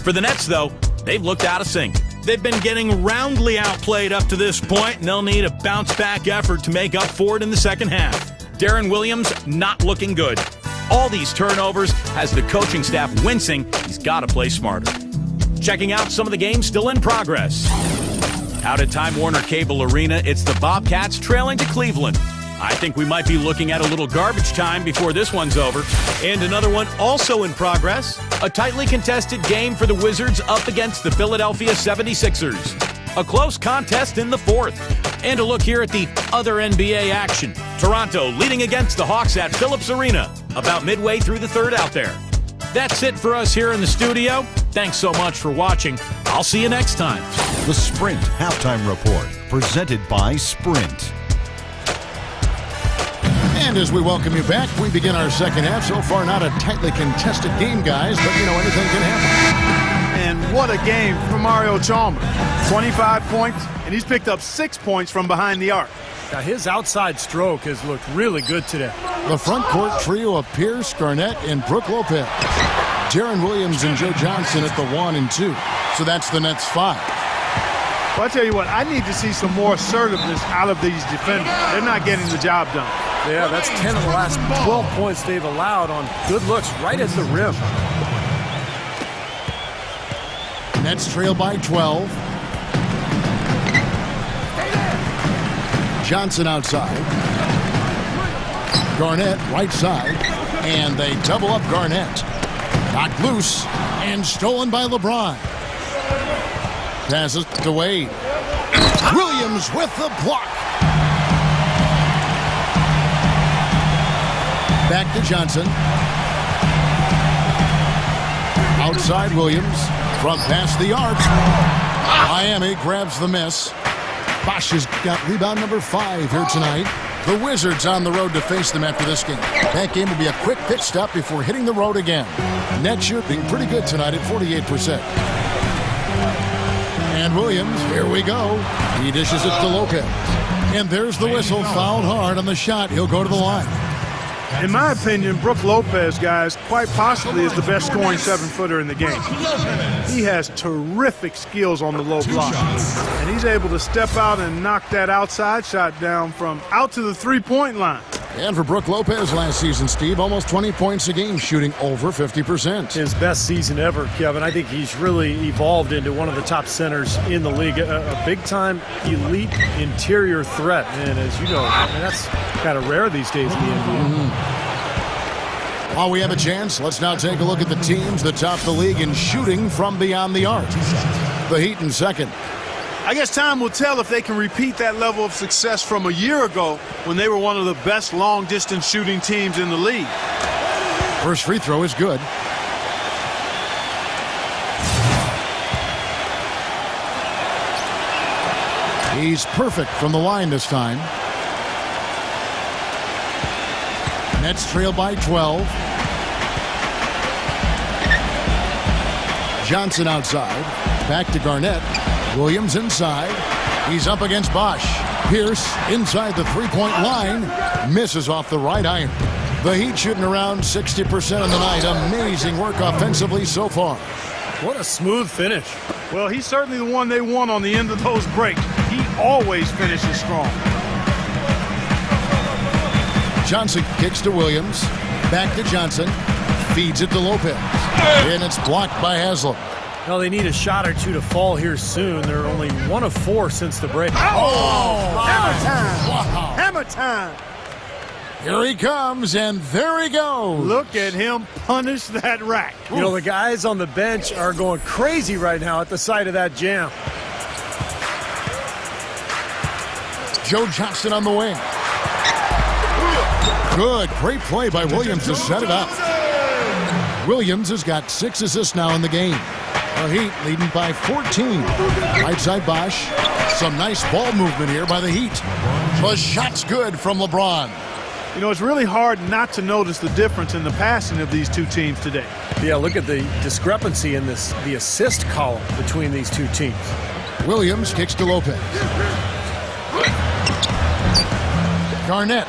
For the Nets, though, they've looked out of sync. They've been getting roundly outplayed up to this point, and they'll need a bounce-back effort to make up for it in the second half. Darren Williams not looking good. All these turnovers has the coaching staff wincing. He's got to play smarter. Checking out some of the games still in progress. Out at Time Warner Cable Arena, it's the Bobcats trailing to Cleveland. I think we might be looking at a little garbage time before this one's over. And another one also in progress, a tightly contested game for the Wizards up against the Philadelphia 76ers. A close contest in the fourth. And a look here at the other NBA action. Toronto leading against the Hawks at Phillips Arena, about midway through the third out there. That's it for us here in the studio. Thanks so much for watching. I'll see you next time. The Sprint Halftime Report, presented by Sprint. And as we welcome you back, we begin our second half. So far, not a tightly contested game, guys, but, you know, anything can happen. And what a game for Mario Chalmers. 25 points, and he's picked up 6 points from behind the arc. Now, his outside stroke has looked really good today. The front court trio of Pierce, Garnett, and Brook Lopez. Darren Williams and Joe Johnson at the 1 and 2. So that's the Nets 5. Well, I tell you what, I need to see some more assertiveness out of these defenders. They're not getting the job done. Yeah, that's 10 of the last 12 points they've allowed on good looks right at the rim. Nets trail by 12. Johnson outside. Garnett right side. And they double up Garnett. Knocked loose and stolen by LeBron. Passes to Wade. Williams with the block. Back to Johnson. Outside Williams. Front past the arc. Miami grabs the miss. Bosch has got rebound number 5 here tonight. The Wizards on the road to face them after this game. That game will be a quick pit stop before hitting the road again. Net shooting pretty good tonight at 48%. And Williams, here we go. He dishes it to Lopez. And there's the whistle, fouled hard on the shot. He'll go to the line. In my opinion, Brook Lopez, guys, quite possibly is the best scoring 7-footer in the game. He has terrific skills on the low block. And he's able to step out and knock that outside shot down from out to the three-point line. And for Brook Lopez last season, Steve, almost 20 points a game, shooting over 50%. His best season ever, Kevin. I think he's really evolved into one of the top centers in the league. A big-time elite interior threat. And as you know, that's kind of rare these days in the NBA. While we have a chance, let's now take a look at the teams that top the league in shooting from beyond the arc. The Heat in second. I guess time will tell if they can repeat that level of success from a year ago when they were one of the best long-distance shooting teams in the league. First free throw is good. He's perfect from the line this time. Nets trail by 12. Johnson outside. Back to Garnett. Williams inside. He's up against Bosch. Pierce inside the three-point line. Misses off the right iron. The Heat shooting around 60% on the night. Amazing work offensively so far. What a smooth finish. Well, he's certainly the one they want on the end of those breaks. He always finishes strong. Johnson kicks to Williams. Back to Johnson. Feeds it to Lopez. And it's blocked by Haslam. Well, they need a shot or two to fall here soon. They're only 1 of 4 since the break. Oh! Hammer time! Wow. Hammer time! Here he comes, and there he goes. Look at him punish that rack. You know, the guys on the bench are going crazy right now at the sight of that jam. Joe Johnston on the wing. Good, great play by Williams to set it up. Williams has got 6 assists now in the game. The Heat leading by 14. Right side Bosch. Some nice ball movement here by the Heat. The shot's good from LeBron. You know, it's really hard not to notice the difference in the passing of these two teams today. Yeah, look at the discrepancy in the assist column between these two teams. Williams kicks to Lopez. Garnett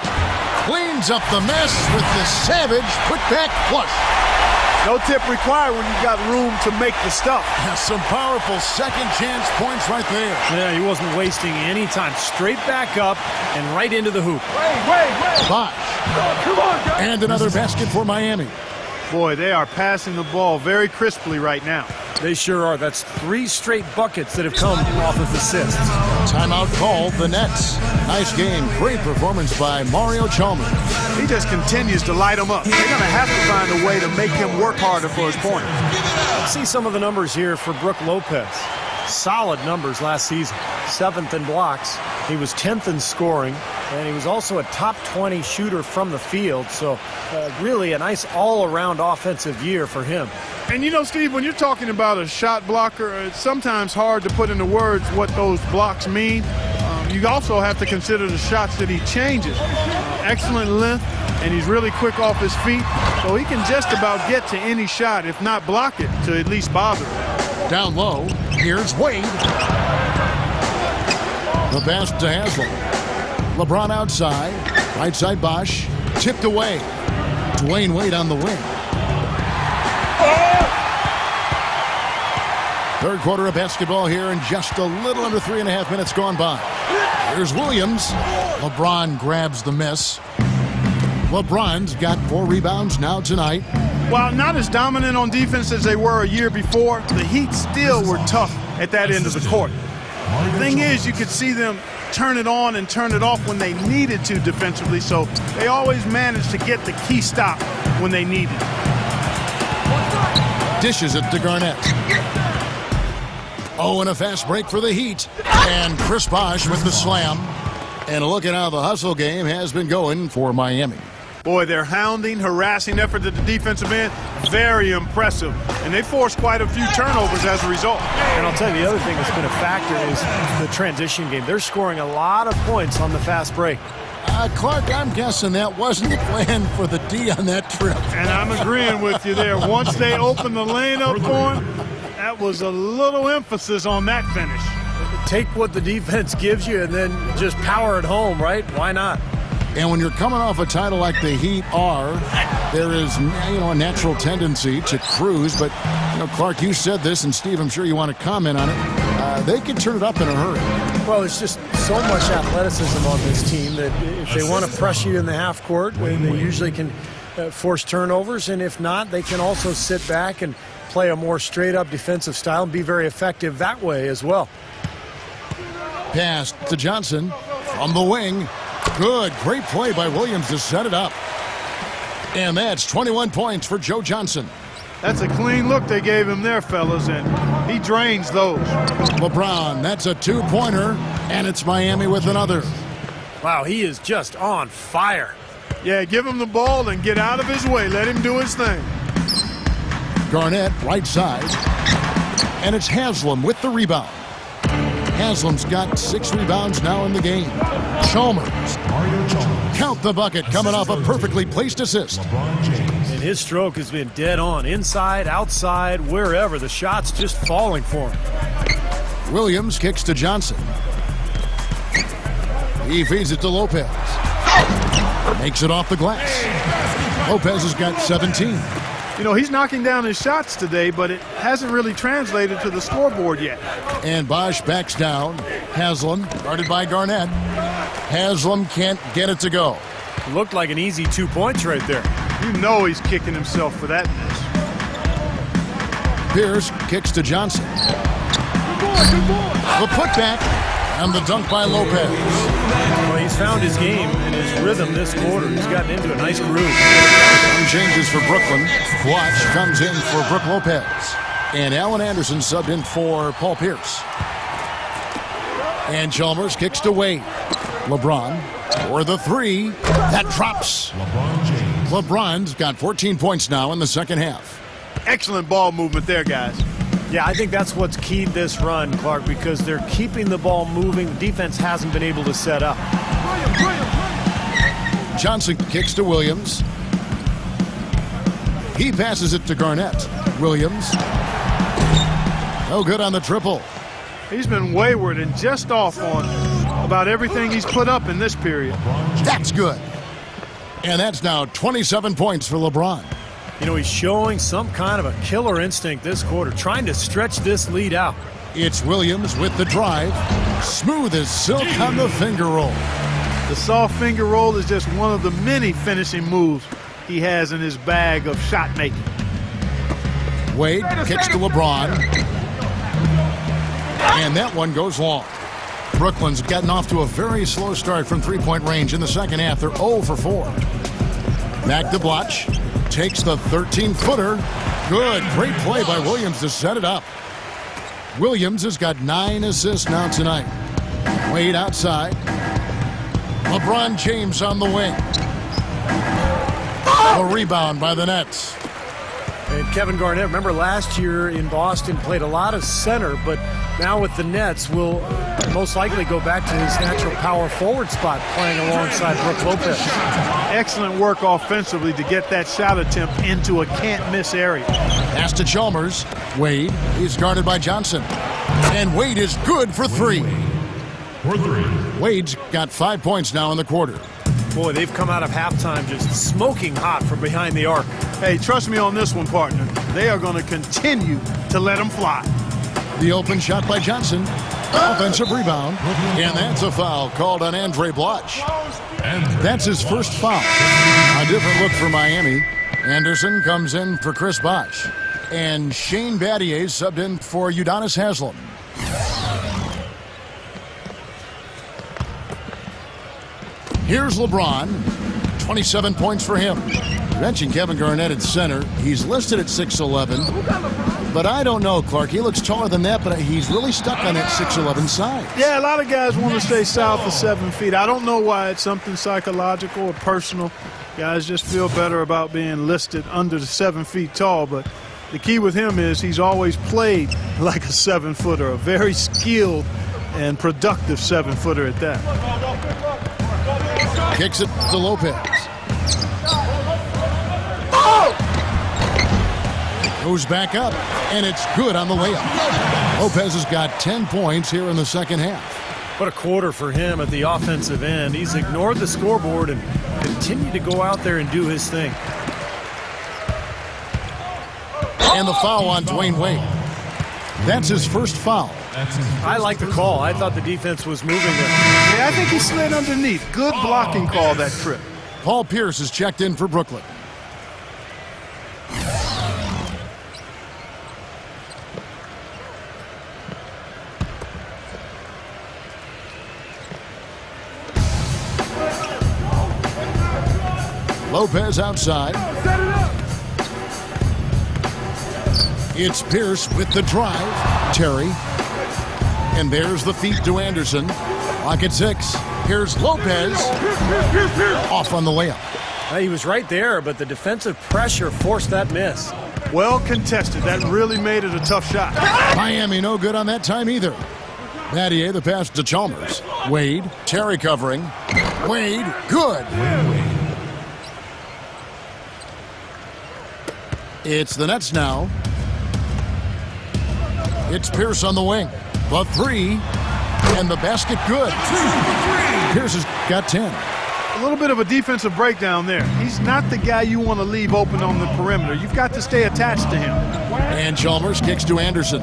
cleans up the mess with the savage putback flush. No tip required when you've got room to make the stuff. Some powerful second chance points right there. Yeah, he wasn't wasting any time. Straight back up and right into the hoop. Bosch. Come on, guys. And another basket for Miami. Boy, they are passing the ball very crisply right now. They sure are. That's 3 straight buckets that have come off of assists. Timeout called the Nets. Nice game. Great performance by Mario Chalmers. He just continues to light them up. They're going to have to find a way to make him work harder for his point. Let's see some of the numbers here for Brook Lopez. Solid numbers last season. 7th in blocks. He was 10th in scoring. And he was also a top 20 shooter from the field. So really a nice all-around offensive year for him. And you know, Steve, when you're talking about a shot blocker, it's sometimes hard to put into words what those blocks mean. You also have to consider the shots that he changes. Excellent length, and he's really quick off his feet. So he can just about get to any shot, if not block it, to at least bother it. Down low, here's Wade. The pass to Haslam. LeBron outside. Right side Bosch. Tipped away. Dwayne Wade on the wing. Third quarter of basketball here, and just a little under 3.5 minutes gone by. Here's Williams. LeBron grabs the miss. LeBron's got 4 rebounds now tonight. While not as dominant on defense as they were a year before, the Heat still were tough at that end of the court. The thing is, you could see them turn it on and turn it off when they needed to defensively, so they always managed to get the key stop when they needed it. Dishes it to Garnett. Oh, and a fast break for the Heat. And Chris Bosh with the slam. And look at how the hustle game has been going for Miami. Boy, their hounding, harassing effort at the defensive end, very impressive. And they forced quite a few turnovers as a result. And I'll tell you, the other thing that's been a factor is the transition game. They're scoring a lot of points on the fast break. Clark, I'm guessing that wasn't the plan for the D on that trip. And I'm agreeing with you there. Once they opened the lane up for him, that was a little emphasis on that finish. Take what the defense gives you and then just power it home, right? Why not? And when you're coming off a title like the Heat are, there is, a natural tendency to cruise. But, Clark, you said this, and Steve, I'm sure you want to comment on it. They can turn it up in a hurry. Well, there's just so much athleticism on this team that if they want to press you in the half court, they usually can force turnovers. And if not, they can also sit back and play a more straight-up defensive style and be very effective that way as well. Pass to Johnson from the wing. Good, great play by Williams to set it up. And that's 21 points for Joe Johnson. That's a clean look they gave him there, fellas, and he drains those. LeBron, that's a two-pointer, and it's Miami with another. Wow, he is just on fire. Yeah, give him the ball and get out of his way. Let him do his thing. Garnett, right side. And it's Haslam with the rebound. Haslam's got 6 rebounds now in the game. Chalmers. Count the bucket coming off a perfectly placed assist. And his stroke has been dead on. Inside, outside, wherever. The shot's just falling for him. Williams kicks to Johnson. He feeds it to Lopez. Makes it off the glass. Lopez has got 17. He's knocking down his shots today, but it hasn't really translated to the scoreboard yet. And Bosch backs down. Haslam, guarded by Garnett. Haslam can't get it to go. Looked like an easy 2 points right there. He's kicking himself for that miss. Pierce kicks to Johnson. The putback and the dunk by Lopez. Well, he's found his game and his rhythm this quarter. He's gotten into a nice groove. Some changes for Brooklyn. Watch comes in for Brook Lopez. And Allen Anderson subbed in for Paul Pierce. And Chalmers kicks to Wade. LeBron for the three. That drops. LeBron's got 14 points now in the second half. Excellent ball movement there, guys. Yeah, I think that's what's keyed this run, Clark, because they're keeping the ball moving. The defense hasn't been able to set up. Johnson kicks to Williams. He passes it to Garnett. Williams. No good on the triple. He's been wayward and just off on about everything he's put up in this period. That's good. And that's now 27 points for LeBron. He's showing some kind of a killer instinct this quarter, trying to stretch this lead out. It's Williams with the drive. Smooth as silk on the finger roll. The soft finger roll is just one of the many finishing moves he has in his bag of shot making. Wade kicks to LeBron. And that one goes long. Brooklyn's gotten off to a very slow start from three-point range in the second half. They're 0 for 4. Back to Bloch. Takes the 13-footer. Good. Great play by Williams to set it up. Williams has got 9 assists now tonight. Wade outside. LeBron James on the wing. A rebound by the Nets. And Kevin Garnett, remember last year in Boston, played a lot of center, but now with the Nets will most likely go back to his natural power forward spot, playing alongside Brook Lopez. Excellent work offensively to get that shot attempt into a can't-miss area. Pass to Chalmers. Wade is guarded by Johnson. And Wade is good for 3. Wade's got 5 points now in the quarter. Boy, they've come out of halftime just smoking hot from behind the arc. Hey, trust me on this one, partner. They are going to continue to let them fly. The open shot by Johnson. Offensive rebound. And that's a foul called on Andre Bloch. That's his first foul. A different look for Miami. Anderson comes in for Chris Bosh. And Shane Battier subbed in for Udonis Haslem. Here's LeBron. 27 points for him. You mentioned Kevin Garnett at center. He's listed at 6'11". But I don't know, Clark. He looks taller than that, but he's really stuck on that 6'11" size. Yeah, a lot of guys want to stay south of 7 feet. I don't know why. It's something psychological or personal. Guys just feel better about being listed under the 7 feet tall, but the key with him is he's always played like a 7-footer, a very skilled and productive 7-footer at that. Kicks it to Lopez. Goes back up, and it's good on the layup. Lopez has got 10 points here in the second half. What a quarter for him at the offensive end. He's ignored the scoreboard and continued to go out there and do his thing. And the foul on Dwayne Wade. That's his first foul. I like the call. I thought the defense was moving there. Yeah, I think he slid underneath. Good blocking call that trip. Paul Pierce is checked in for Brooklyn. Lopez outside. It's Pierce with the drive. Terry. And there's the feed to Anderson. Clock at 6. Here's Lopez. Off on the layup. He was right there, but the defensive pressure forced that miss. Well contested. That really made it a tough shot. Miami no good on that time either. Battier the pass to Chalmers. Wade. Terry covering. Wade. Good. It's the Nets now. It's Pierce on the wing. The 3. And the basket good. Pierce has got 10. A little bit of a defensive breakdown there. He's not the guy you want to leave open on the perimeter. You've got to stay attached to him. And Chalmers kicks to Anderson.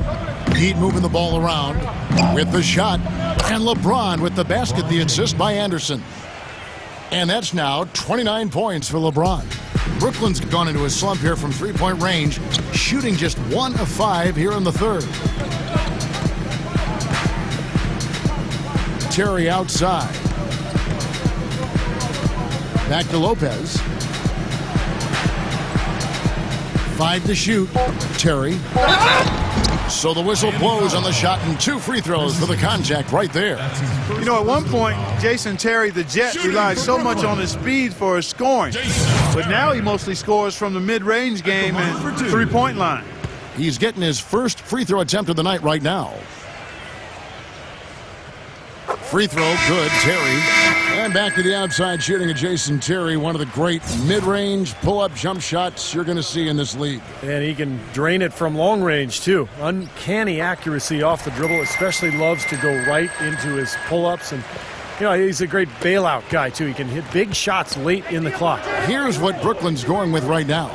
Heat moving the ball around with the shot. And LeBron with the basket, the assist by Anderson. And that's now 29 points for LeBron. Brooklyn's gone into a slump here from three-point range, shooting just 1 of 5 here in the third. Terry outside. Back to Lopez. 5 to shoot. Terry. So the whistle blows on the shot and 2 free throws for the contact right there. You know, at one point, Jason Terry, the Jet, relied so much on his speed for his scoring. But now he mostly scores from the mid-range game and three-point line. He's getting his first free throw attempt of the night right now. Free throw, good, Terry. And back to the outside shooting of Jason Terry, one of the great mid-range pull-up jump shots you're going to see in this league. And he can drain it from long range, too. Uncanny accuracy off the dribble, especially loves to go right into his pull-ups. And, you know, he's a great bailout guy, too. He can hit big shots late in the clock. Here's what Brooklyn's going with right now.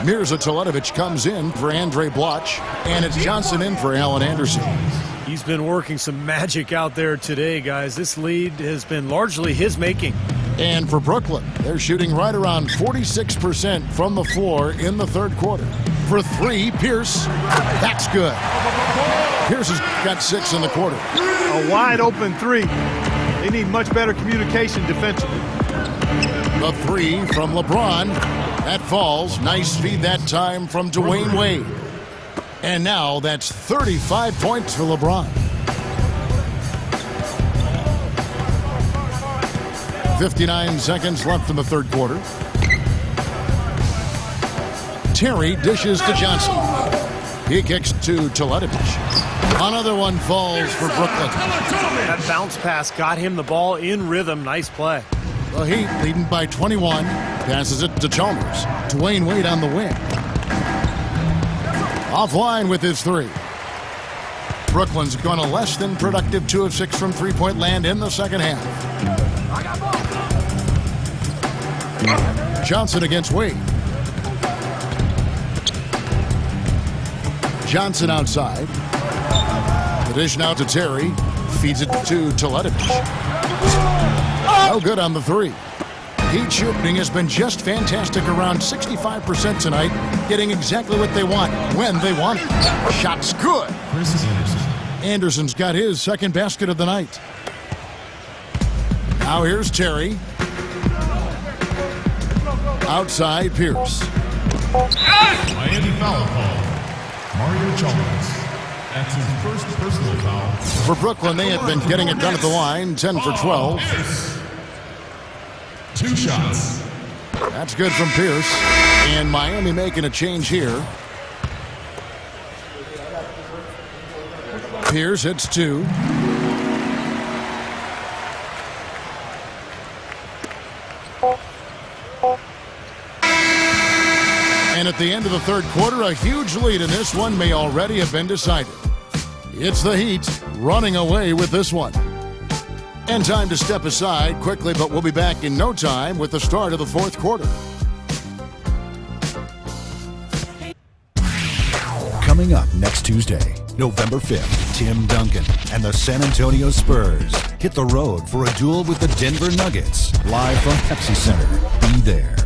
Mirza Teletovic comes in for Andre Bloch, and it's Johnson in for Allen Anderson. He's been working some magic out there today, guys. This lead has been largely his making. And for Brooklyn, they're shooting right around 46% from the floor in the third quarter. For 3, Pierce. That's good. Pierce has got 6 in the quarter. A wide open 3. They need much better communication defensively. The 3 from LeBron. That falls. Nice feed that time from Dwayne Wade. And now that's 35 points for LeBron. 59 seconds left in the third quarter. Terry dishes to Johnson. He kicks to Teletovic. Another one falls for Brooklyn. That bounce pass got him the ball in rhythm. Nice play. The Heat leading by 21. Passes it to Chalmers. Dwayne Wade on the wing. Offline with his 3. Brooklyn's gone a less than productive 2 of 6 from three-point land in the second half. Johnson against Wade. Johnson outside. The dish now to Terry. Feeds it to Teletovic. No good on the 3. Heat shooting has been just fantastic, around 65% tonight, getting exactly what they want when they want it. Shot's good. Anderson's got his second basket of the night. Now here's Terry. Outside, Pierce. Miami foul call. Mario Chalmers. That's his first personal foul. For Brooklyn, they have been getting it done at the line, 10 for 12. 2 shots. That's good from Pierce. And Miami making a change here. Pierce hits 2. And at the end of the third quarter, a huge lead in this one may already have been decided. It's the Heat running away with this one. And time to step aside quickly, but we'll be back in no time with the start of the fourth quarter. Coming up next Tuesday, November 5th, Tim Duncan and the San Antonio Spurs hit the road for a duel with the Denver Nuggets. Live from Pepsi Center. Be there.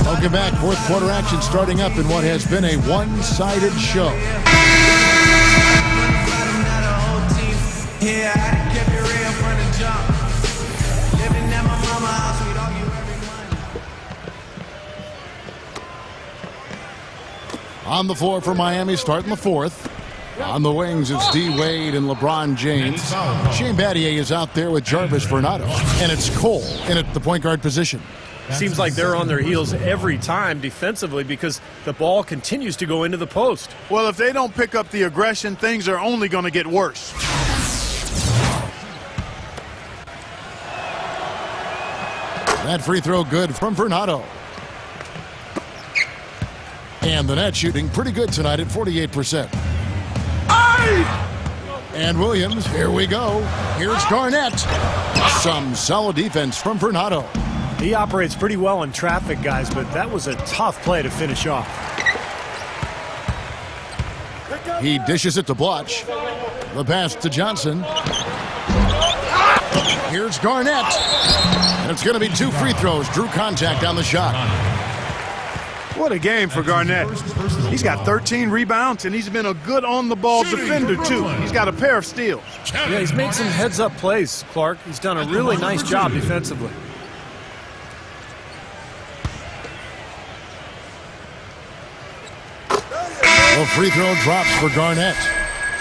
Welcome back. Fourth quarter action starting up in what has been a one-sided show. On the floor for Miami, starting the fourth. On the wings, it's D. Wade and LeBron James. Shane Battier is out there with Jarvis Fernando. And it's Cole in at the point guard position. Seems like they're on their heels every time defensively because the ball continues to go into the post. Well, if they don't pick up the aggression, things are only going to get worse. That free throw good from Fernando. And the net shooting pretty good tonight at 48%. And Williams, here we go. Here's Garnett. Some solid defense from Fernando. He operates pretty well in traffic, guys, but that was a tough play to finish off. He dishes it to Blotch. The pass to Johnson. Here's Garnett. And it's going to be 2 free throws. Drew contact on the shot. What a game for Garnett. He's got 13 rebounds, and he's been a good on-the-ball defender, too. He's got a pair of steals. Yeah, he's made some heads-up plays, Clark. He's done a really nice job defensively. A free throw drops for Garnett.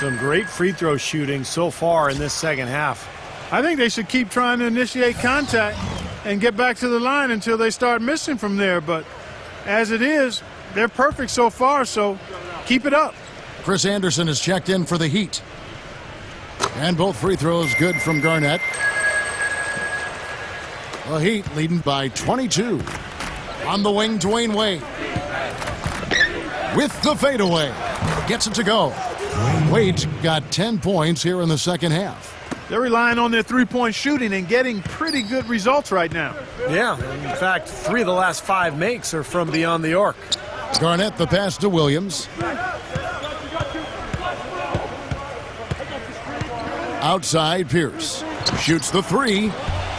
Some great free throw shooting so far in this second half. I think they should keep trying to initiate contact and get back to the line until they start missing from there. But as it is, they're perfect so far, so keep it up. Chris Anderson has checked in for the Heat. And both free throws good from Garnett. The Heat leading by 22. On the wing, Dwayne Wade. With the fadeaway. Gets it to go. Wade's got 10 points here in the second half. They're relying on their three-point shooting and getting pretty good results right now. Yeah, in fact, 3 of the last 5 makes are from beyond the arc. Garnett the pass to Williams. Outside, Pierce. Shoots the 3.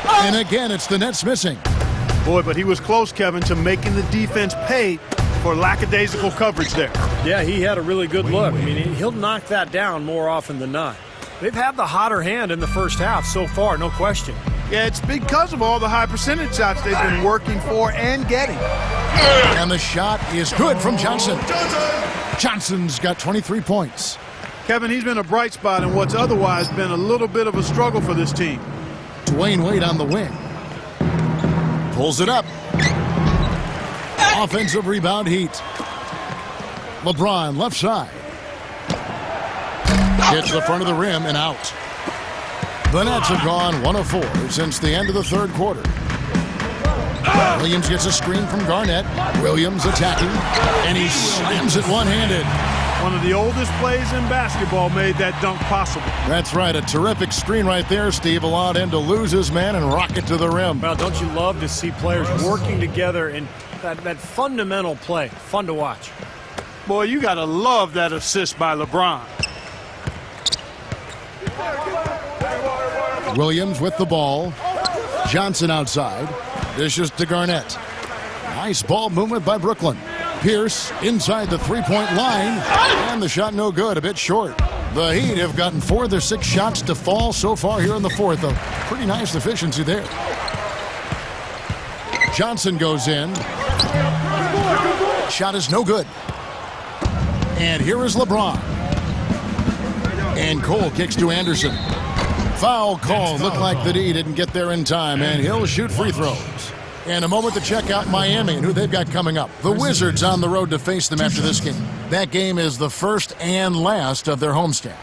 And again, it's the Nets missing. Boy, but he was close, Kevin, to making the defense pay for lackadaisical coverage there. Yeah, he had a really good look. I mean, he'll knock that down more often than not. They've had the hotter hand in the first half so far, no question. Yeah, it's because of all the high percentage shots they've been working for and getting. And the shot is good from Johnson. Johnson's got 23 points. Kevin, he's been a bright spot in what's otherwise been a little bit of a struggle for this team. Dwayne Wade on the wing. Pulls it up. Offensive rebound, Heat. LeBron left side. Hits the front of the rim and out. The Nets have gone 1 of 4 since the end of the third quarter. Williams gets a screen from Garnett. Williams attacking, and he slams it one-handed. One of the oldest plays in basketball made that dunk possible. That's right, a terrific screen right there, Steve. Allowed him to lose his man and rock it to the rim. Well, don't you love to see players working together in that fundamental play? Fun to watch. Boy, you got to love that assist by LeBron. Williams with the ball. Johnson outside. Dishes to Garnett. Nice ball movement by Brooklyn. Pierce inside the three-point line. And the shot no good, a bit short. The Heat have gotten 4 of their 6 shots to fall so far here in the fourth. A pretty nice efficiency there. Johnson goes in. Shot is no good. And here is LeBron. And Cole kicks to Anderson. Foul call. Looked like the D didn't get there in time, and he'll shoot free throws. And a moment to check out Miami and who they've got coming up. The Wizards on the road to face them after this game. That game is the first and last of their homestand.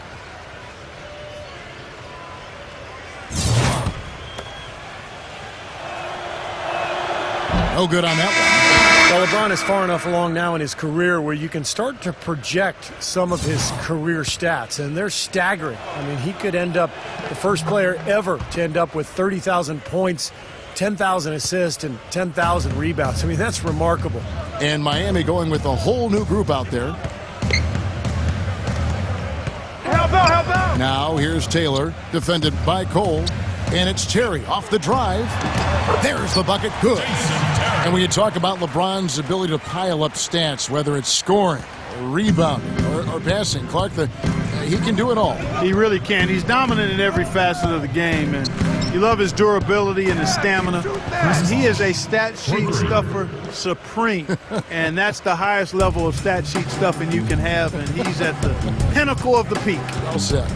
No good on that one. Well, LeBron is far enough along now in his career where you can start to project some of his career stats, and they're staggering. I mean, he could end up the first player ever to end up with 30,000 points, 10,000 assists, and 10,000 rebounds. I mean, that's remarkable. And Miami going with a whole new group out there. Help out! Now here's Taylor, defended by Cole. And it's Terry off the drive. There's the bucket. Good. And when you talk about LeBron's ability to pile up stats, whether it's scoring, or rebounding, or passing, Clark, he can do it all. He really can. He's dominant in every facet of the game, and you love his durability and his stamina. He is a stat sheet stuffer supreme, and that's the highest level of stat sheet stuffing you can have, and he's at the pinnacle of the peak. Well said.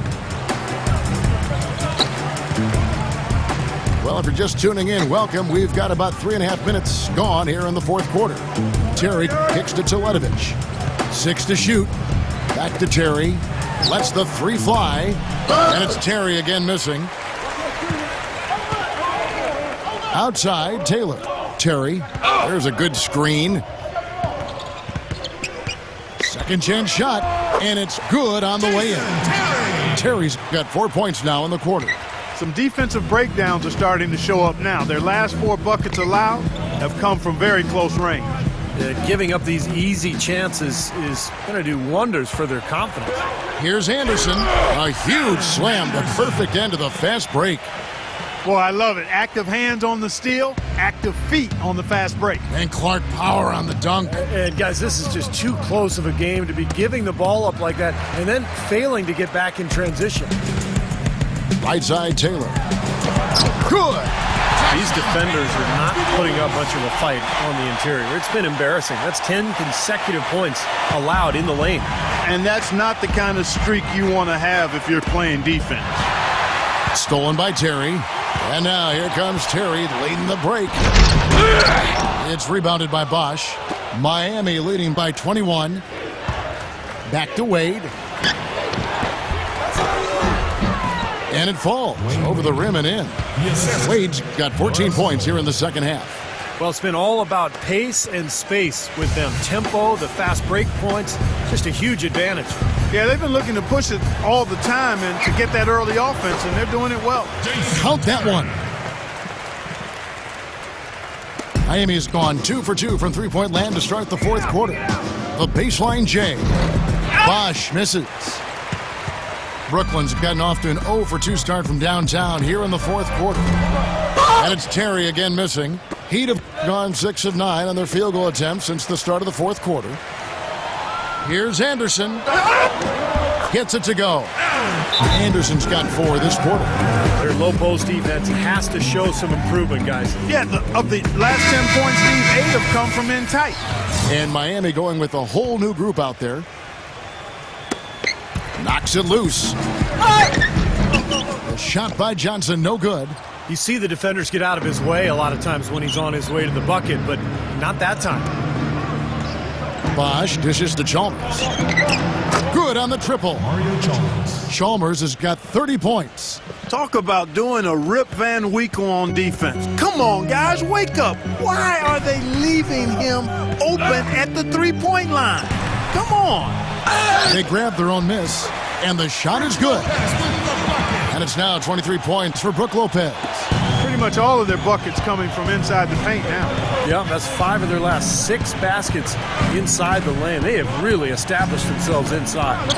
Well, if you're just tuning in, welcome. We've got about 3.5 minutes gone here in the fourth quarter. Terry kicks to Teletovic. 6 to shoot. Back to Terry. Lets the 3 fly. And it's Terry again missing. Outside, Taylor. Terry. There's a good screen. Second chance shot. And it's good on the way in. Terry's got 4 points now in the quarter. Some defensive breakdowns are starting to show up now. Their last 4 buckets allowed have come from very close range. Giving up these easy chances is going to do wonders for their confidence. Here's Anderson. A huge slam, the perfect end of the fast break. Boy, I love it. Active hands on the steal, active feet on the fast break. And Clark power on the dunk. And guys, this is just too close of a game to be giving the ball up like that and then failing to get back in transition. Right side, Taylor. Good. These defenders are not putting up much of a fight on the interior. It's been embarrassing. That's 10 consecutive points allowed in the lane. And that's not the kind of streak you want to have if you're playing defense. Stolen by Terry. And now here comes Terry leading the break. It's rebounded by Bosch. Miami leading by 21. Back to Wade. And it falls over the rim and in. Wade's got 14 points here in the second half. Well, it's been all about pace and space with them. Tempo, the fast break points, just a huge advantage. Yeah, they've been looking to push it all the time and to get that early offense, and they're doing it well. Count that one. Miami's gone 2 for 2 from three-point land to start the fourth quarter. The baseline J. Bosch misses. Brooklyn's gotten off to an 0 for 2 start from downtown here in the fourth quarter. And it's Terry again missing. Heat have gone 6 of 9 on their field goal attempts since the start of the fourth quarter. Here's Anderson. Gets it to go. Anderson's got 4 this quarter. Their low post defense has to show some improvement, guys. Yeah, of the last 10 points, Steve, 8 have come from in tight. And Miami going with a whole new group out there. Knocks it loose. A shot by Johnson, no good. You see the defenders get out of his way a lot of times when he's on his way to the bucket, but not that time. Bosch dishes to Chalmers. Good on the triple. Chalmers has got 30 points. Talk about doing a Rip Van Winkle on defense. Come on, guys, wake up. Why are they leaving him open at the three-point line? Come on. They grab their own miss, and the shot is good. And it's now 23 points for Brook Lopez. Pretty much all of their buckets coming from inside the paint now. Yeah, that's 5 of their last 6 baskets inside the lane. They have really established themselves inside.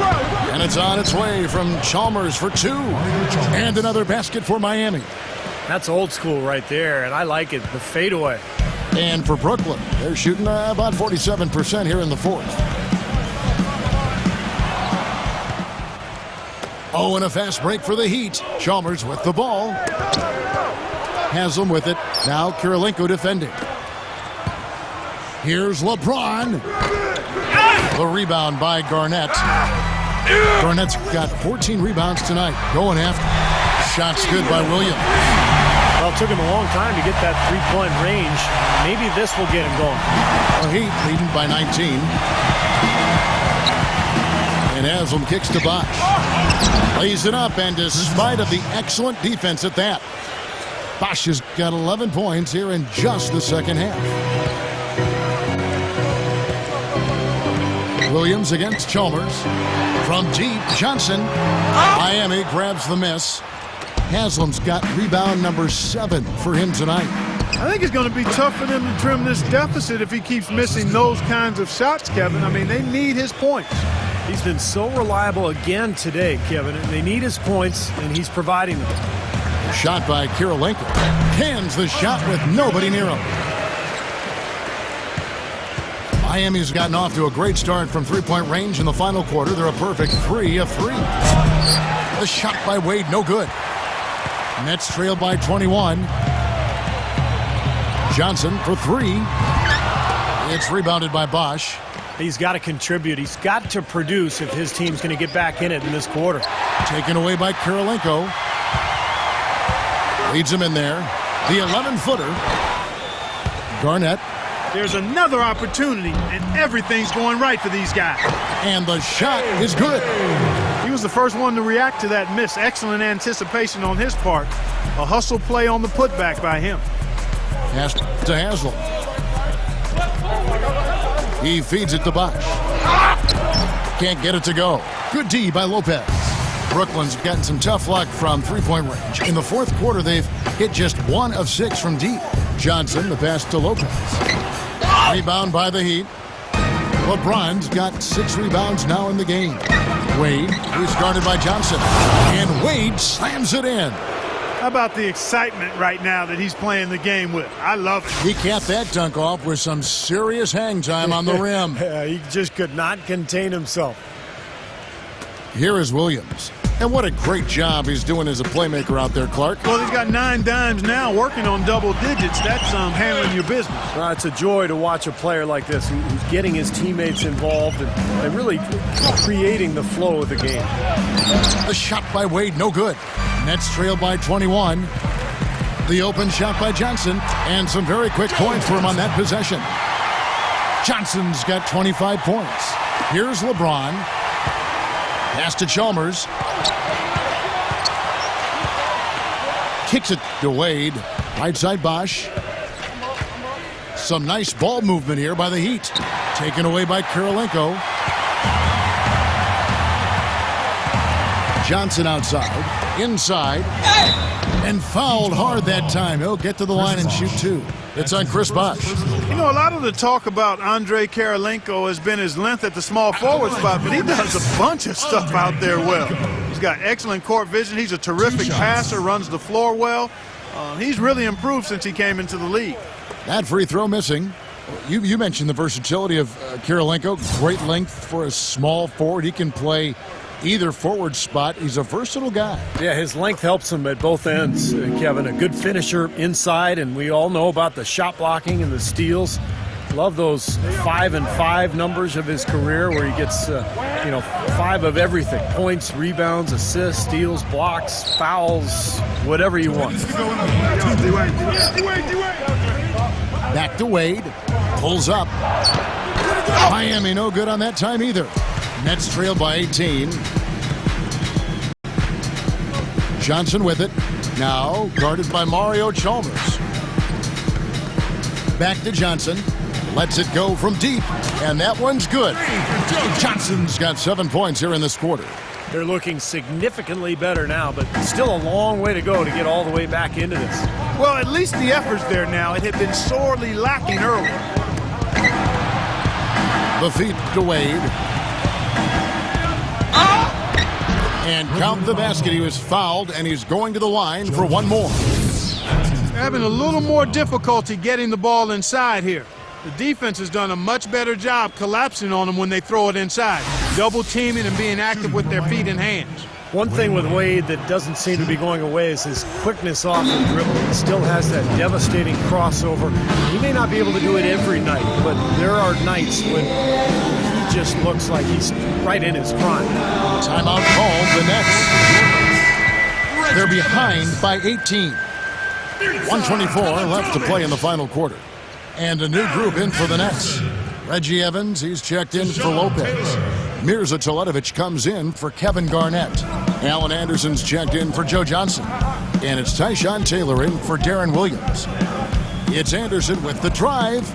And it's on its way from Chalmers for 2. And another basket for Miami. That's old school right there, and I like it, the fadeaway. And for Brooklyn, they're shooting about 47% here in the fourth. Oh, and a fast break for the Heat. Chalmers with the ball. Haslam with it. Now Kirilenko defending. Here's LeBron. The rebound by Garnett. Garnett's got 14 rebounds tonight. Going after. Shot's good by Williams. Well, it took him a long time to get that three-point range. Maybe this will get him going. The Heat leading by 19. And Haslam kicks to Bosch. Lays it up, and despite of the excellent defense at that, Bosch has got 11 points here in just the second half. Williams against Chalmers. From deep, Johnson. Miami grabs the miss. Haslam's got rebound number 7 for him tonight. I think it's going to be tough for them to trim this deficit if he keeps missing those kinds of shots, Kevin. I mean, they need his points. He's been so reliable again today, Kevin. They need his points, and he's providing them. Shot by Kirilenko. Cans the shot with nobody near him. Miami's gotten off to a great start from three-point range in the final quarter. They're a perfect 3 of 3. The shot by Wade, no good. Nets trail by 21. Johnson for 3. It's rebounded by Bosch. He's got to contribute. He's got to produce if his team's going to get back in it in this quarter. Taken away by Kirilenko. Leads him in there. The 11-footer. Garnett. There's another opportunity, and everything's going right for these guys. And the shot is good. He was the first one to react to that miss. Excellent anticipation on his part. A hustle play on the putback by him. Pass to Haslam. He feeds it to Bosch. Can't get it to go. Good D by Lopez. Brooklyn's gotten some tough luck from three-point range. In the fourth quarter, they've hit just 1 of 6 from deep. Johnson, the pass to Lopez. Rebound by the Heat. LeBron's got 6 rebounds now in the game. Wade, who's guarded by Johnson. And Wade slams it in. How about the excitement right now that he's playing the game with? I love it. He capped that dunk off with some serious hang time on the rim. He just could not contain himself. Here is Williams. And what a great job he's doing as a playmaker out there, Clark. Well, he's got 9 dimes now working on double digits. That's handling your business. It's a joy to watch a player like this who's getting his teammates involved and really creating the flow of the game. The shot by Wade, no good. Nets trail by 21. The open shot by Johnson. And some very quick points for him on that possession. Johnson's got 25 points. Here's LeBron. Pass to Chalmers. Kicks it to Wade. Right side Bosch. Some nice ball movement here by the Heat. Taken away by Kirilenko. Johnson outside. Inside. And fouled hard that time. He'll get to the line and shoot 2. It's on Chris Bosch. You know, a lot of the talk about Andrei Kirilenko has been his length at the small forward spot, but he does a bunch of stuff out there well. He's got excellent court vision. He's a terrific passer, runs the floor well. He's really improved since he came into the league. That free throw missing. You mentioned the versatility of Kirilenko. Great length for a small forward. He can play either forward spot. He's a versatile guy. Yeah, his length helps him at both ends, Kevin. A good finisher inside, and we all know about the shot blocking and the steals. Love those 5 and 5 numbers of his career where he gets, 5 of everything. Points, rebounds, assists, steals, blocks, fouls, whatever you want. Back to Wade. Pulls up. Miami no good on that time either. Nets trail by 18. Johnson with it. Now guarded by Mario Chalmers. Back to Johnson. Lets it go from deep. And that one's good. Johnson's got 7 points here in this quarter. They're looking significantly better now, but still a long way to go to get all the way back into this. Well, at least the effort's there now. It had been sorely lacking earlier. The feed to Wade. And count the basket. He was fouled, and he's going to the line for one more. Having a little more difficulty getting the ball inside here. The defense has done a much better job collapsing on them when they throw it inside. Double teaming and being active with their feet and hands. One thing with Wade that doesn't seem to be going away is his quickness off the dribble. He still has that devastating crossover. He may not be able to do it every night, but there are nights when he just looks like he's right in his prime. Timeout called. The Nets. They're behind by 18. 124 left to play in the final quarter. And a new group in for the Nets. Reggie Evans, he's checked in for Lopez. Mirza Teletovic comes in for Kevin Garnett. Alan Anderson's checked in for Joe Johnson. And it's Tyshawn Taylor in for Darren Williams. It's Anderson with the drive.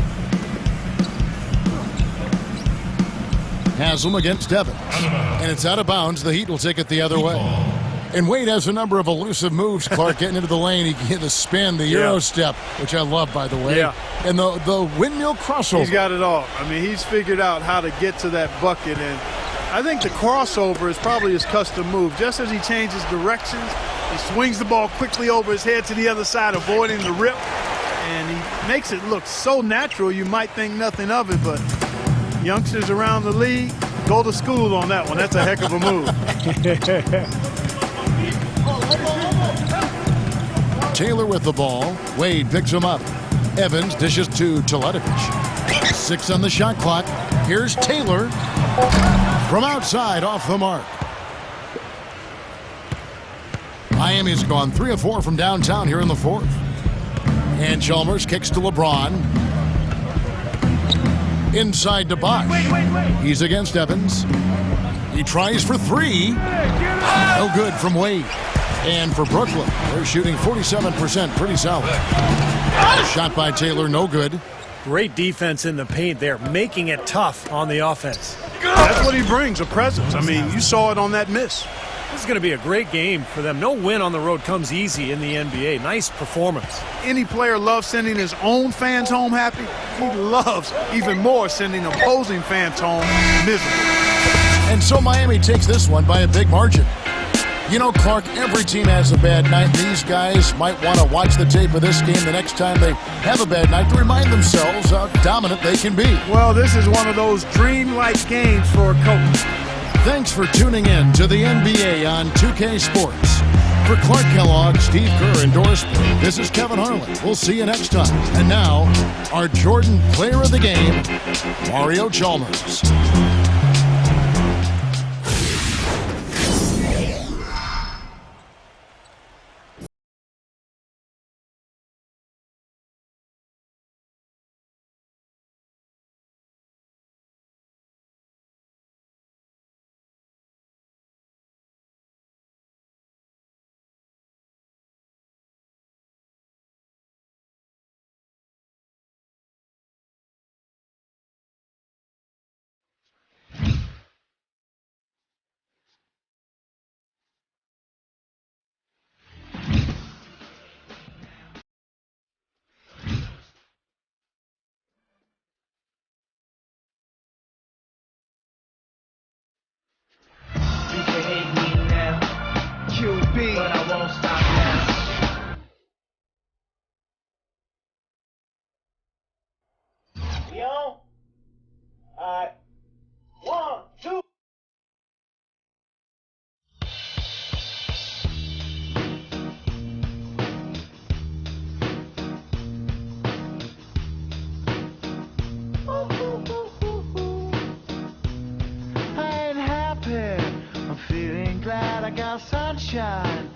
Haslam against Evans. And it's out of bounds. The Heat will take it the other way. And Wade has a number of elusive moves, Clark, getting into the lane. He can hit the spin, the Euro step, which I love, by the way. Yeah. And the windmill crossover. He's got it all. I mean, he's figured out how to get to that bucket. And I think the crossover is probably his custom move. Just as he changes directions, he swings the ball quickly over his head to the other side, avoiding the rip. And he makes it look so natural, you might think nothing of it. But youngsters around the league, go to school on that one. That's a heck of a move. Taylor with the ball. Wade picks him up. Evans dishes to Teletovic. 6 on the shot clock. Here's Taylor. From outside, off the mark. Miami's gone 3 of 4 from downtown here in the fourth. And Chalmers kicks to LeBron. Inside to Bosch. He's against Evans. He tries for 3. No good from Wade. And for Brooklyn, they're shooting 47%, pretty solid. Shot by Taylor, no good. Great defense in the paint there, making it tough on the offense. That's what he brings, a presence. I mean, you saw it on that miss. This is going to be a great game for them. No win on the road comes easy in the NBA. Nice performance. Any player loves sending his own fans home happy. He loves even more sending opposing fans home miserable. And so Miami takes this one by a big margin. You know, Clark, every team has a bad night. These guys might want to watch the tape of this game the next time they have a bad night to remind themselves how dominant they can be. Well, this is one of those dreamlike games for a coach. Thanks for tuning in to the NBA on 2K Sports. For Clark Kellogg, Steve Kerr, and Doris Burke, this is Kevin Harlan. We'll see you next time. And now, our Jordan Player of the Game, Mario Chalmers. But I won't stop now. Yo, alright, 1, 2. I ain't happy. I'm feeling glad I got sunshine.